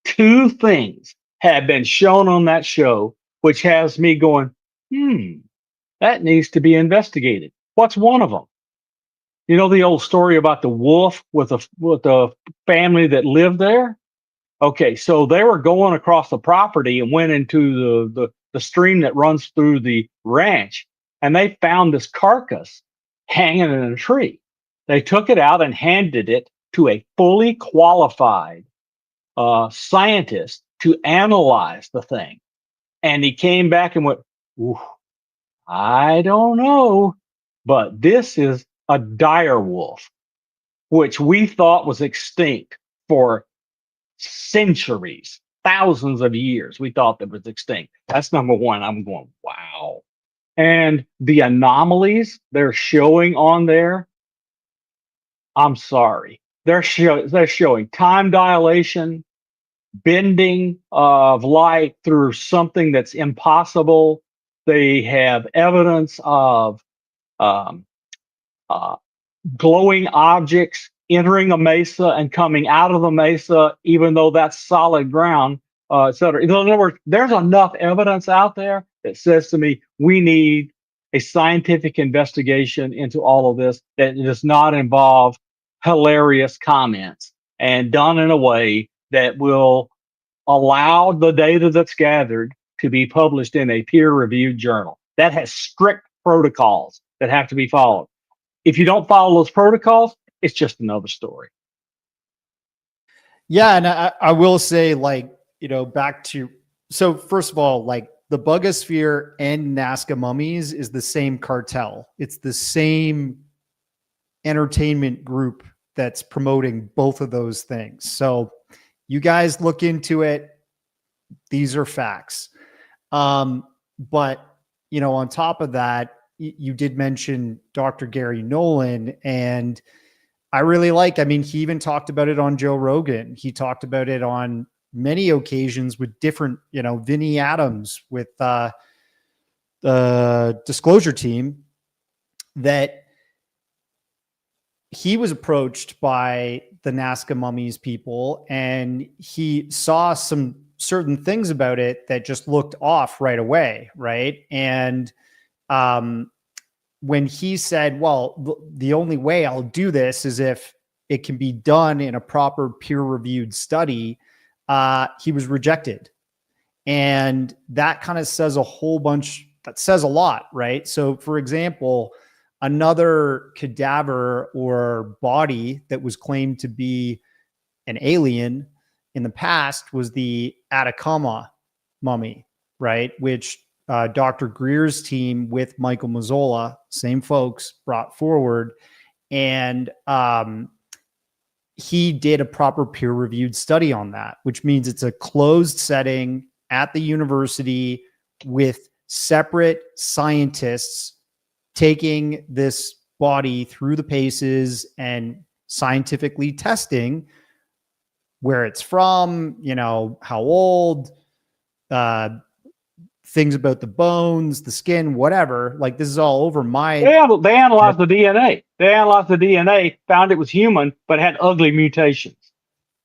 two things have been shown on that show, which has me going, that needs to be investigated. What's one of them? You know the old story about the wolf with a family that lived there? Okay, so they were going across the property and went into the stream that runs through the ranch, and they found this carcass hanging in a tree. They took it out and handed it to a fully qualified scientist to analyze the thing. And he came back and went, I don't know, but this is a dire wolf, which we thought was extinct for centuries, thousands of years. We thought that was extinct. That's number one. I'm going, wow. And the anomalies they're showing on there, I'm sorry. They're showing time dilation, bending of light through something that's impossible. They have evidence of glowing objects entering a mesa and coming out of the mesa, even though that's solid ground, et cetera. In other words, there's enough evidence out there that says to me, we need a scientific investigation into all of this that does not involve hilarious comments and done in a way that will allow the data that's gathered to be published in a peer-reviewed journal. That has strict protocols that have to be followed. If you don't follow those protocols, it's just another story. Yeah, and I will say, back to, so first of all, the Bugosphere and Nazca Mummies is the same cartel. It's the same entertainment group that's promoting both of those things. So you guys look into it. These are facts. But, on top of that, you did mention Dr. Gary Nolan, and I really he even talked about it on Joe Rogan. He talked about it on many occasions with different, Vinny Adams with the Disclosure Team, that he was approached by the Nazca Mummies people, and he saw some certain things about it that just looked off right away, right? And when he said, well, the only way I'll do this is if it can be done in a proper peer-reviewed study, he was rejected. And that kind of says that says a lot, right? So, for example, another cadaver or body that was claimed to be an alien in the past was the Atacama mummy, right? Which Dr. Greer's team with Michael Mazzola, same folks, brought forward. And he did a proper peer-reviewed study on that, which means it's a closed setting at the university with separate scientists taking this body through the paces and scientifically testing where it's from, how old, things about the bones, the skin, whatever. This is all over my... They analyzed the DNA. They analyzed the DNA, found it was human, but had ugly mutations.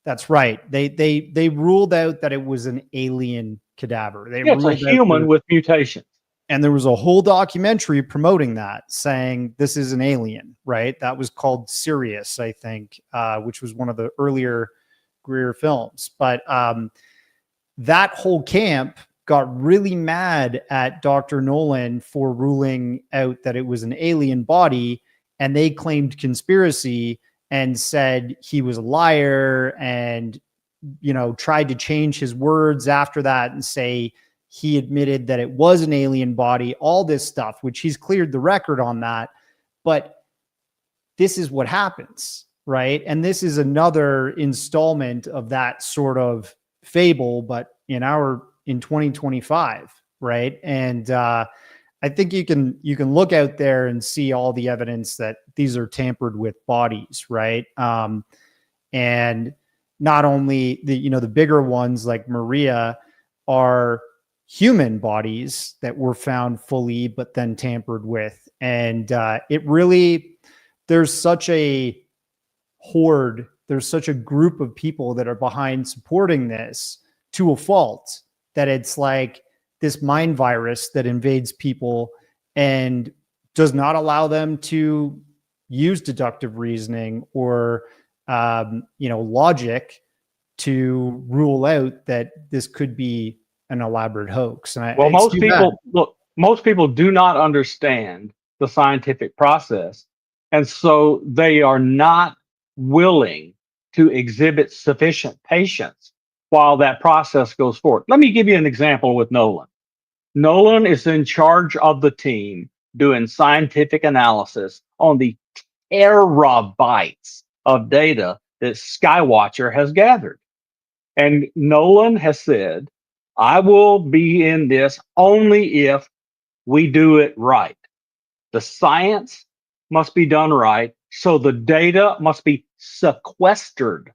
That's right. They ruled out that it was an alien cadaver. It's a human with mutations. And there was a whole documentary promoting that, saying this is an alien, right? That was called Sirius, I think, which was one of the earlier Greer films. But that whole camp got really mad at Dr. Nolan for ruling out that it was an alien body, and they claimed conspiracy and said he was a liar and, tried to change his words after that and say he admitted that it was an alien body, all this stuff, which he's cleared the record on that. But this is what happens. right? And this is another installment of that sort of fable, but in 2025, right? And I think you can look out there and see all the evidence that these are tampered with bodies, right? And not only the bigger ones like Maria are human bodies that were found fully, but then tampered with. And it really, there's such a horde, there's such a group of people that are behind supporting this to a fault, that it's like this mind virus that invades people and does not allow them to use deductive reasoning or logic to rule out that this could be an elaborate hoax. And Well, most people do not understand the scientific process, and so they are not willing to exhibit sufficient patience while that process goes forward. Let me give you an example with Nolan. Nolan is in charge of the team doing scientific analysis on the terabytes of data that Skywatcher has gathered. And Nolan has said, I will be in this only if we do it right. The science must be done right, so the data must be sequestered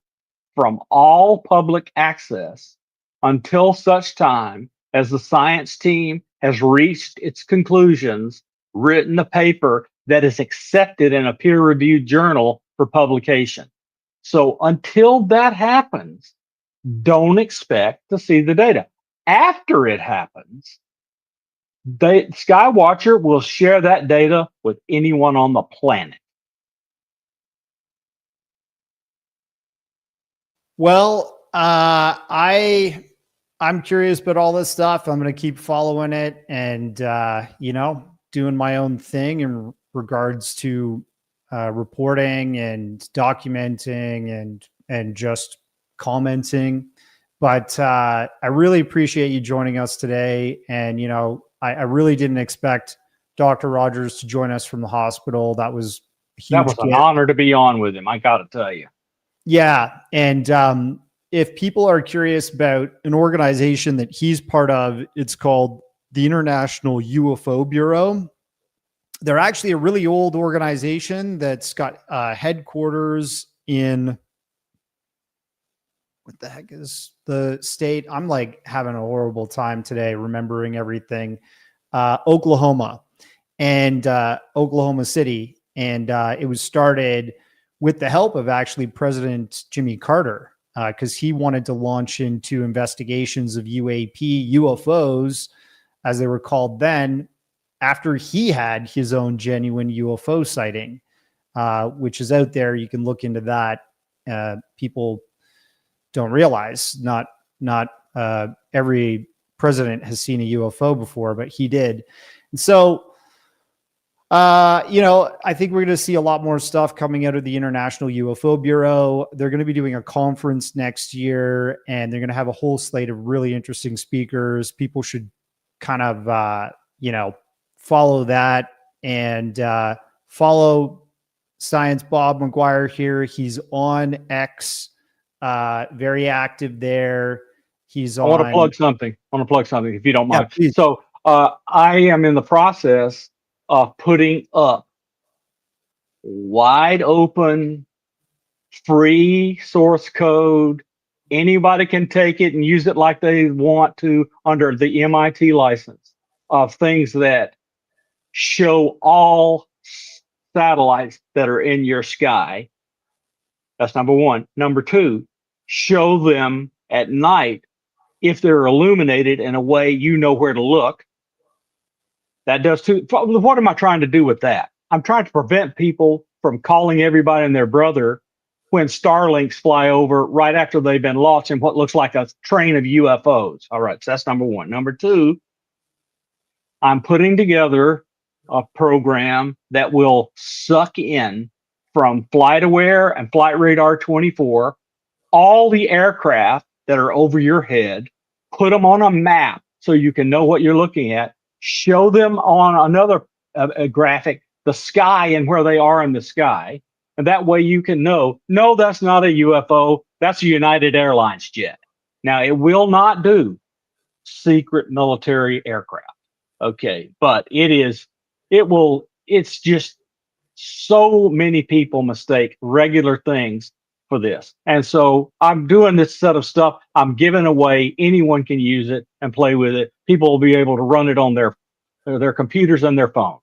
from all public access until such time as the science team has reached its conclusions, written a paper that is accepted in a peer-reviewed journal for publication. So until that happens, don't expect to see the data. After it happens, Skywatcher will share that data with anyone on the planet. Well, I'm curious about all this stuff. I'm going to keep following it and, doing my own thing in regards to reporting and documenting and just commenting. But I really appreciate you joining us today. And, I really didn't expect Dr. Rogers to join us from the hospital. That was a huge That was an honor to be on with him, I got to tell you. Yeah. And if people are curious about an organization that he's part of, it's called the International UFO Bureau. They're actually a really old organization that's got headquarters in, what the heck is the state? I'm like having a horrible time today remembering everything. Oklahoma and Oklahoma City. And it was started with the help of actually President Jimmy Carter, because he wanted to launch into investigations of UAP, UFOs, as they were called then, after he had his own genuine UFO sighting, which is out there. You can look into that. People don't realize not every president has seen a UFO before, but he did. And so, I think we're going to see a lot more stuff coming out of the International UFO Bureau. They're going to be doing a conference next year, and they're going to have a whole slate of really interesting speakers. People should kind of, follow that and follow Science Bob McGwier here. He's on X, very active there. I want to plug something if you don't mind. Please. So I am in the process of putting up wide open, free source code. Anybody can take it and use it like they want to under the MIT license of things that show all satellites that are in your sky. That's number one. Number two, show them at night if they're illuminated in a way you know where to look. That does too. What am I trying to do with that? I'm trying to prevent people from calling everybody and their brother when Starlinks fly over right after they've been launched in what looks like a train of UFOs. All right, so that's number one. Number two, I'm putting together a program that will suck in from FlightAware and Flight Radar 24 all the aircraft that are over your head, put them on a map so you can know what you're looking at, show them on another graphic the sky and where they are in the sky, And that way you can know, no, that's not a UFO. That's a United Airlines jet. Now, it will not do secret military aircraft. Okay. But it's just so many people mistake regular things for this. And so I'm doing this set of stuff. I'm giving away. Anyone can use it and play with it. People will be able to run it on their computers and their phones.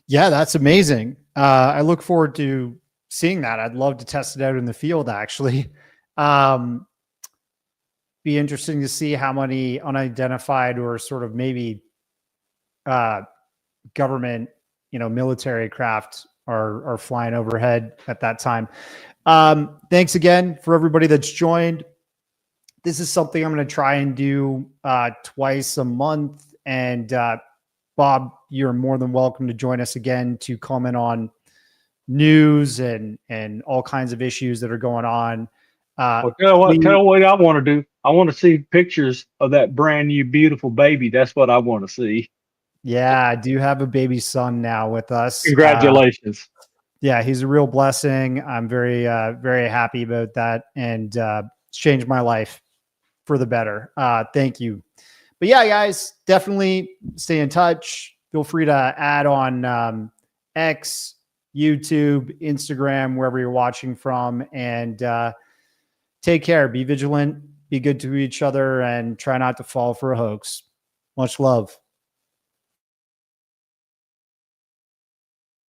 Yeah, that's amazing. I look forward to seeing that. I'd love to test it out in the field, actually. Be interesting to see how many unidentified or sort of maybe government, military craft are flying overhead at that time. Thanks again for everybody that's joined. This is something I'm going to try and do twice a month. And Bob, you're more than welcome to join us again to comment on news and all kinds of issues that are going on. Well, tell you what I want to do. I want to see pictures of that brand new, beautiful baby. That's what I want to see. Yeah, I do have a baby son now with us. Congratulations. Yeah, he's a real blessing. I'm very, very happy about that. And it's changed my life for the better. Thank you. But yeah, guys, definitely stay in touch. Feel free to add on X, YouTube, Instagram, wherever you're watching from. And take care. Be vigilant. Be good to each other. And try not to fall for a hoax. Much love.